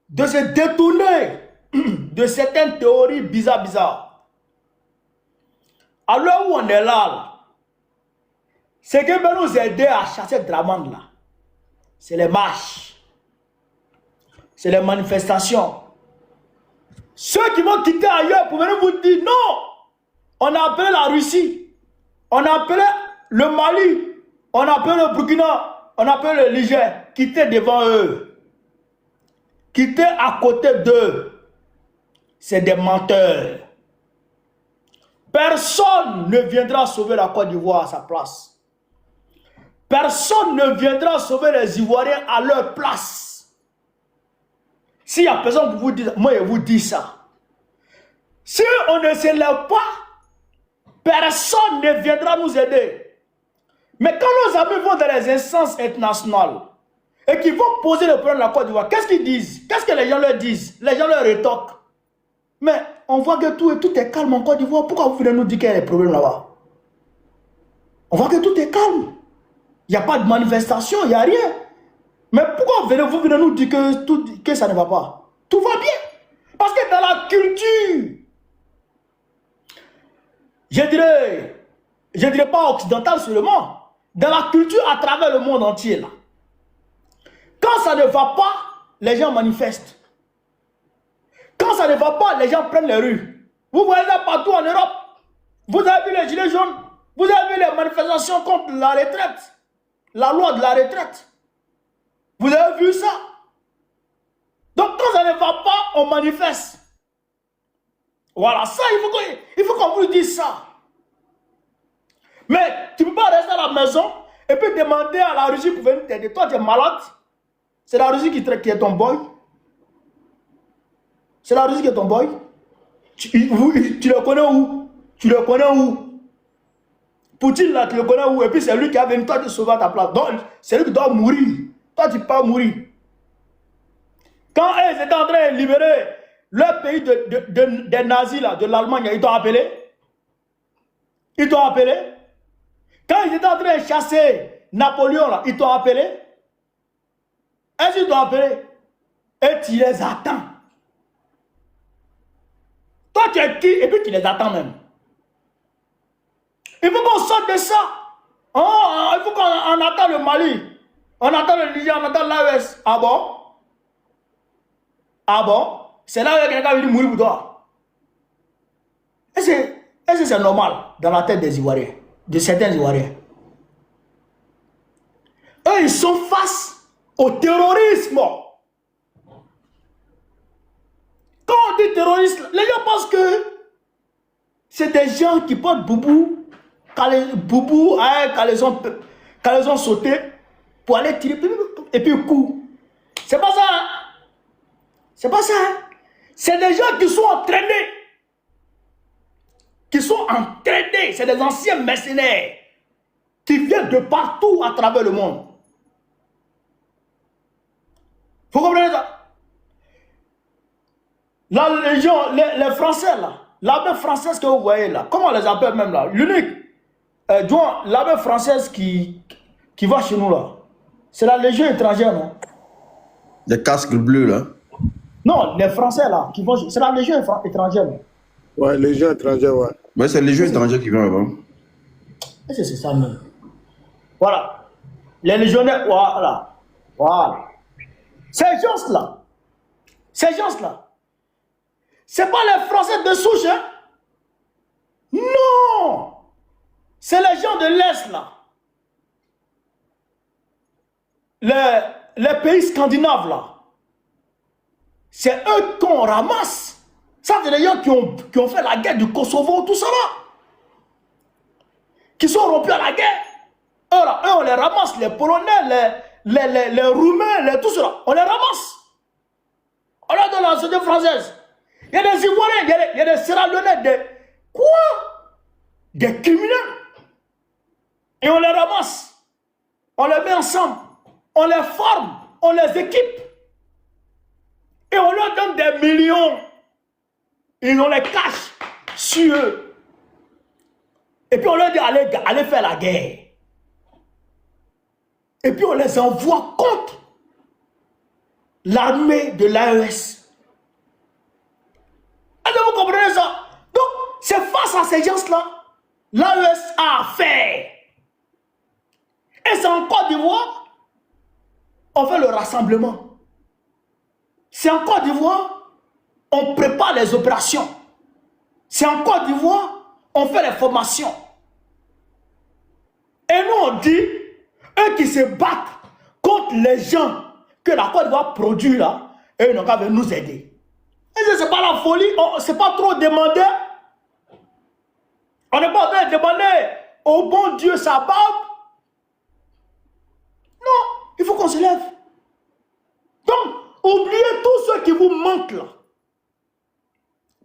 S1: de se détourner de certaines théories bizarres. À l'heure où on est là, ce qui va nous aider à chasser Dramane là, c'est les marches, c'est les manifestations. Ceux qui vont quitter ailleurs pour venir vous dire non, on a appelé la Russie, on a appelé le Mali, on a appelé le Burkina, on a appelé le Niger, quittez devant eux. Quitter à côté d'eux, c'est des menteurs. Personne ne viendra sauver la Côte d'Ivoire à sa place. Personne ne viendra sauver les Ivoiriens à leur place. S'il y a personne qui vous dit, moi je vous dis ça. Si on ne se lève pas, personne ne viendra nous aider. Mais quand nos amis vont dans les instances internationales, et qui vont poser le problème de la Côte d'Ivoire, qu'est-ce qu'ils disent? Qu'est-ce que les gens leur disent? Les gens leur rétorquent. Mais on voit que tout est calme en Côte d'Ivoire. Pourquoi vous venez nous dire qu'il y a des problèmes là-bas? On voit que tout est calme. Il n'y a pas de manifestation, il n'y a rien. Mais pourquoi vous venez nous dire que ça ne va pas? Tout va bien. Parce que dans la culture, je dirais pas occidentale seulement, dans la culture à travers le monde entier là. Quand ça ne va pas, les gens manifestent. Quand ça ne va pas, les gens prennent les rues. Vous voyez ça partout en Europe. Vous avez vu les gilets jaunes. Vous avez vu les manifestations contre la retraite. La loi de la retraite. Vous avez vu ça. Donc quand ça ne va pas, on manifeste. Voilà, ça, il faut qu'on vous dise ça. Mais tu ne peux pas rester à la maison et puis demander à la Russie pour venir t'aider. Toi, tu es malade. C'est la Russie qui est ton boy. C'est la Russie qui est ton boy. Tu le connais où? Tu le connais où? Poutine là, tu le connais où? Et puis c'est lui qui a venu toi te sauver à ta place. Donc c'est lui qui doit mourir. Toi tu ne peux pas mourir. Quand ils étaient en train de libérer leur pays des nazis là, de l'Allemagne, ils t'ont appelé. Ils t'ont appelé. Quand ils étaient en train de chasser Napoléon là, ils t'ont appelé. Est-ce qu'ils t'ont appelé? Et tu les attends. Toi, tu es qui? Et puis tu les attends même. Il faut qu'on sorte de ça. Oh, il faut qu'on attend le Mali. On attend le Niger, on attend l'AES. Ah bon? Ah bon? C'est là où quelqu'un veut mourir pour toi. Est-ce que c'est normal dans la tête des Ivoiriens? De certains Ivoiriens? Eux, ils sont face au terrorisme. Quand on dit terroriste, les gens pensent que c'est des gens qui portent boubou, quand les ont sauté pour aller tirer et puis coup. C'est pas ça. Hein? C'est pas ça. Hein? C'est des gens qui sont entraînés. C'est des anciens mercenaires qui viennent de partout à travers le monde. Vous comprenez ça? La Légion, les Français là, l'armée française que vous voyez là, comment on les appelle même là? L'unique, l'armée française qui va chez nous là, c'est la Légion étrangère, non?
S9: Les casques bleus là?
S1: Non, les Français là, qui vont, c'est la Légion étrangère. Non?
S4: Ouais, Légion étrangère, ouais.
S9: Ouais, c'est les Légion étrangère qui viennent là-bas.
S1: C'est ça même. Voilà. Les légionnaires, voilà. Voilà. Ces gens-là, c'est pas les Français de souche, hein? Non! C'est les gens de l'Est, là. Les pays scandinaves, là. C'est eux qu'on ramasse. Ça, c'est les gens qui ont fait la guerre du Kosovo, tout ça, là. Qui sont rompus à la guerre. Eux, on les ramasse, les Polonais, les Roumains, tout cela. On les ramasse. On leur donne la société française. Il y a des Ivoiriens, il y a des Sierra Leonais, des... Quoi? Des criminels. Et on les ramasse. On les met ensemble. On les forme. On les équipe. Et on leur donne des millions. Et on les cache sur eux. Et puis on leur dit allez faire la guerre. Et puis on les envoie contre l'armée de l'AES. Est-ce que vous comprenez ça? Donc, c'est face à ces gens-là, l'AES a affaire. Et c'est en Côte d'Ivoire, on fait le rassemblement. C'est en Côte d'Ivoire, on prépare les opérations. C'est en Côte d'Ivoire, on fait les formations. Et nous, on dit, eux qui se battent contre les gens que la Côte d'Ivoire produit là, eux ils n'ont qu'à venir nous aider. Et c'est pas la folie, c'est pas trop demandé. On n'est pas en train de demander au bon Dieu sa barbe. Non, il faut qu'on se lève. Donc, oubliez tous ceux qui vous mentent là.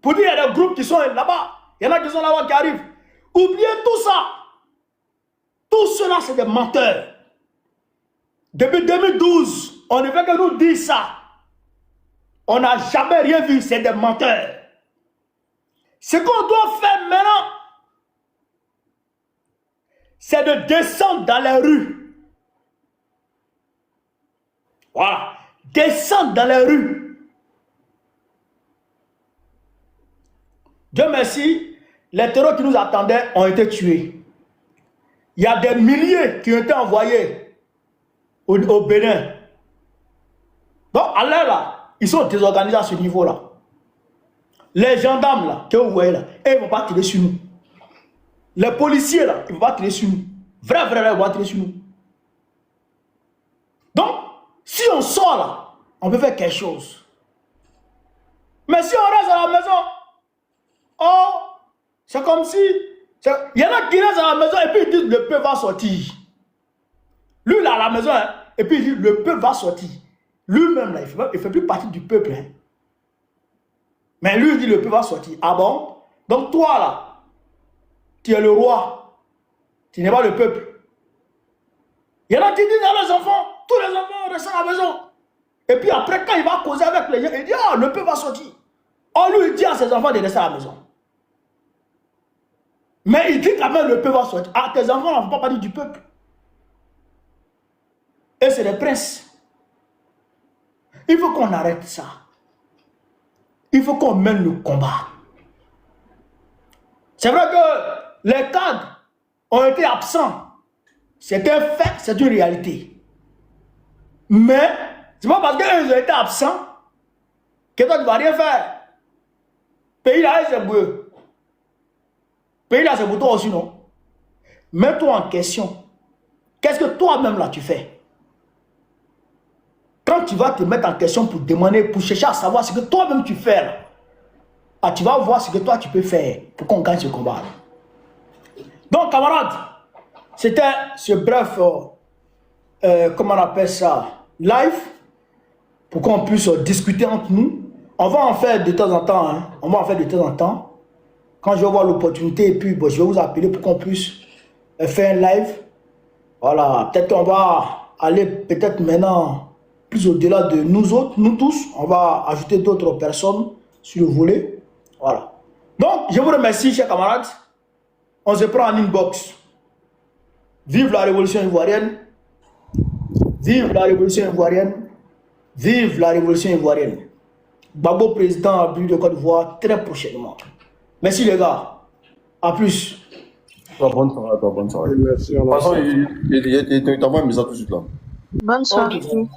S1: Pour dire, il y a des groupes qui sont là-bas. Il y en a qui sont là-bas qui arrivent. Oubliez tout ça. Tout cela, c'est des menteurs. Depuis 2012, on ne fait que nous dire ça. On n'a jamais rien vu, c'est des menteurs. Ce qu'on doit faire maintenant, c'est de descendre dans les rues. Voilà. Descendre dans les rues. Dieu merci, les terreurs qui nous attendaient ont été tués. Il y a des milliers qui ont été envoyés au Bénin. Donc, à l'heure là, ils sont désorganisés à ce niveau-là. Les gendarmes là, que vous voyez là, ils ne vont pas tirer sur nous. Les policiers là, ils ne vont pas tirer sur nous. Vrai, ils vont pas tirer sur nous. Donc, si on sort là, on peut faire quelque chose. Mais si on reste à la maison, oh, c'est comme si... Il y en a qui restent à la maison et puis ils disent le peuple va sortir. Lui là à la maison, hein, et puis il dit le peuple va sortir. Lui-même là, il ne fait plus partie du peuple. Hein. Mais lui il dit le peuple va sortir. Ah bon? Donc toi là, tu es le roi. Tu n'es pas le peuple. Il y en a qui disent à leurs enfants, tous les enfants restent à la maison. Et puis après quand il va causer avec les gens, il dit ah le peuple va sortir. On lui dit à ses enfants de rester à la maison. Mais il dit quand même le peuple va sortir. Ah, tes enfants ne font pas partie du peuple. Et c'est des princes. Il faut qu'on arrête ça. Il faut qu'on mène le combat. C'est vrai que les cadres ont été absents. C'est un fait, c'est une réalité. Mais, c'est pas parce qu'ils ont été absents que toi tu ne vas rien faire. Pays là, c'est beau. Pays là, c'est pour toi aussi, non? Mets-toi en question. Qu'est-ce que toi-même là tu fais? Quand tu vas te mettre en question pour demander, pour chercher à savoir ce que toi-même tu fais, là, ah, tu vas voir ce que toi tu peux faire pour qu'on gagne ce combat. Donc, camarades, c'était ce bref, comment on appelle ça, live, pour qu'on puisse discuter entre nous. On va en faire de temps en temps, hein. On va en faire de temps en temps. Quand je vais voir l'opportunité, et puis bon, je vais vous appeler pour qu'on puisse faire un live. Voilà, peut-être qu'on va aller peut-être maintenant plus au-delà de nous autres, nous tous. On va ajouter d'autres personnes sur le volet. Voilà. Donc, je vous remercie, chers camarades. On se prend en inbox. Vive la révolution ivoirienne. Vive la révolution ivoirienne. Vive la révolution ivoirienne. Gbagbo président à de Côte d'Ivoire très prochainement. Merci les gars. À plus.
S2: Bonne soirée à toi, bonne soirée.
S3: Merci.
S2: De toute façon, il t'envoie un message tout de suite là.
S8: Bonne soirée.
S1: Okay.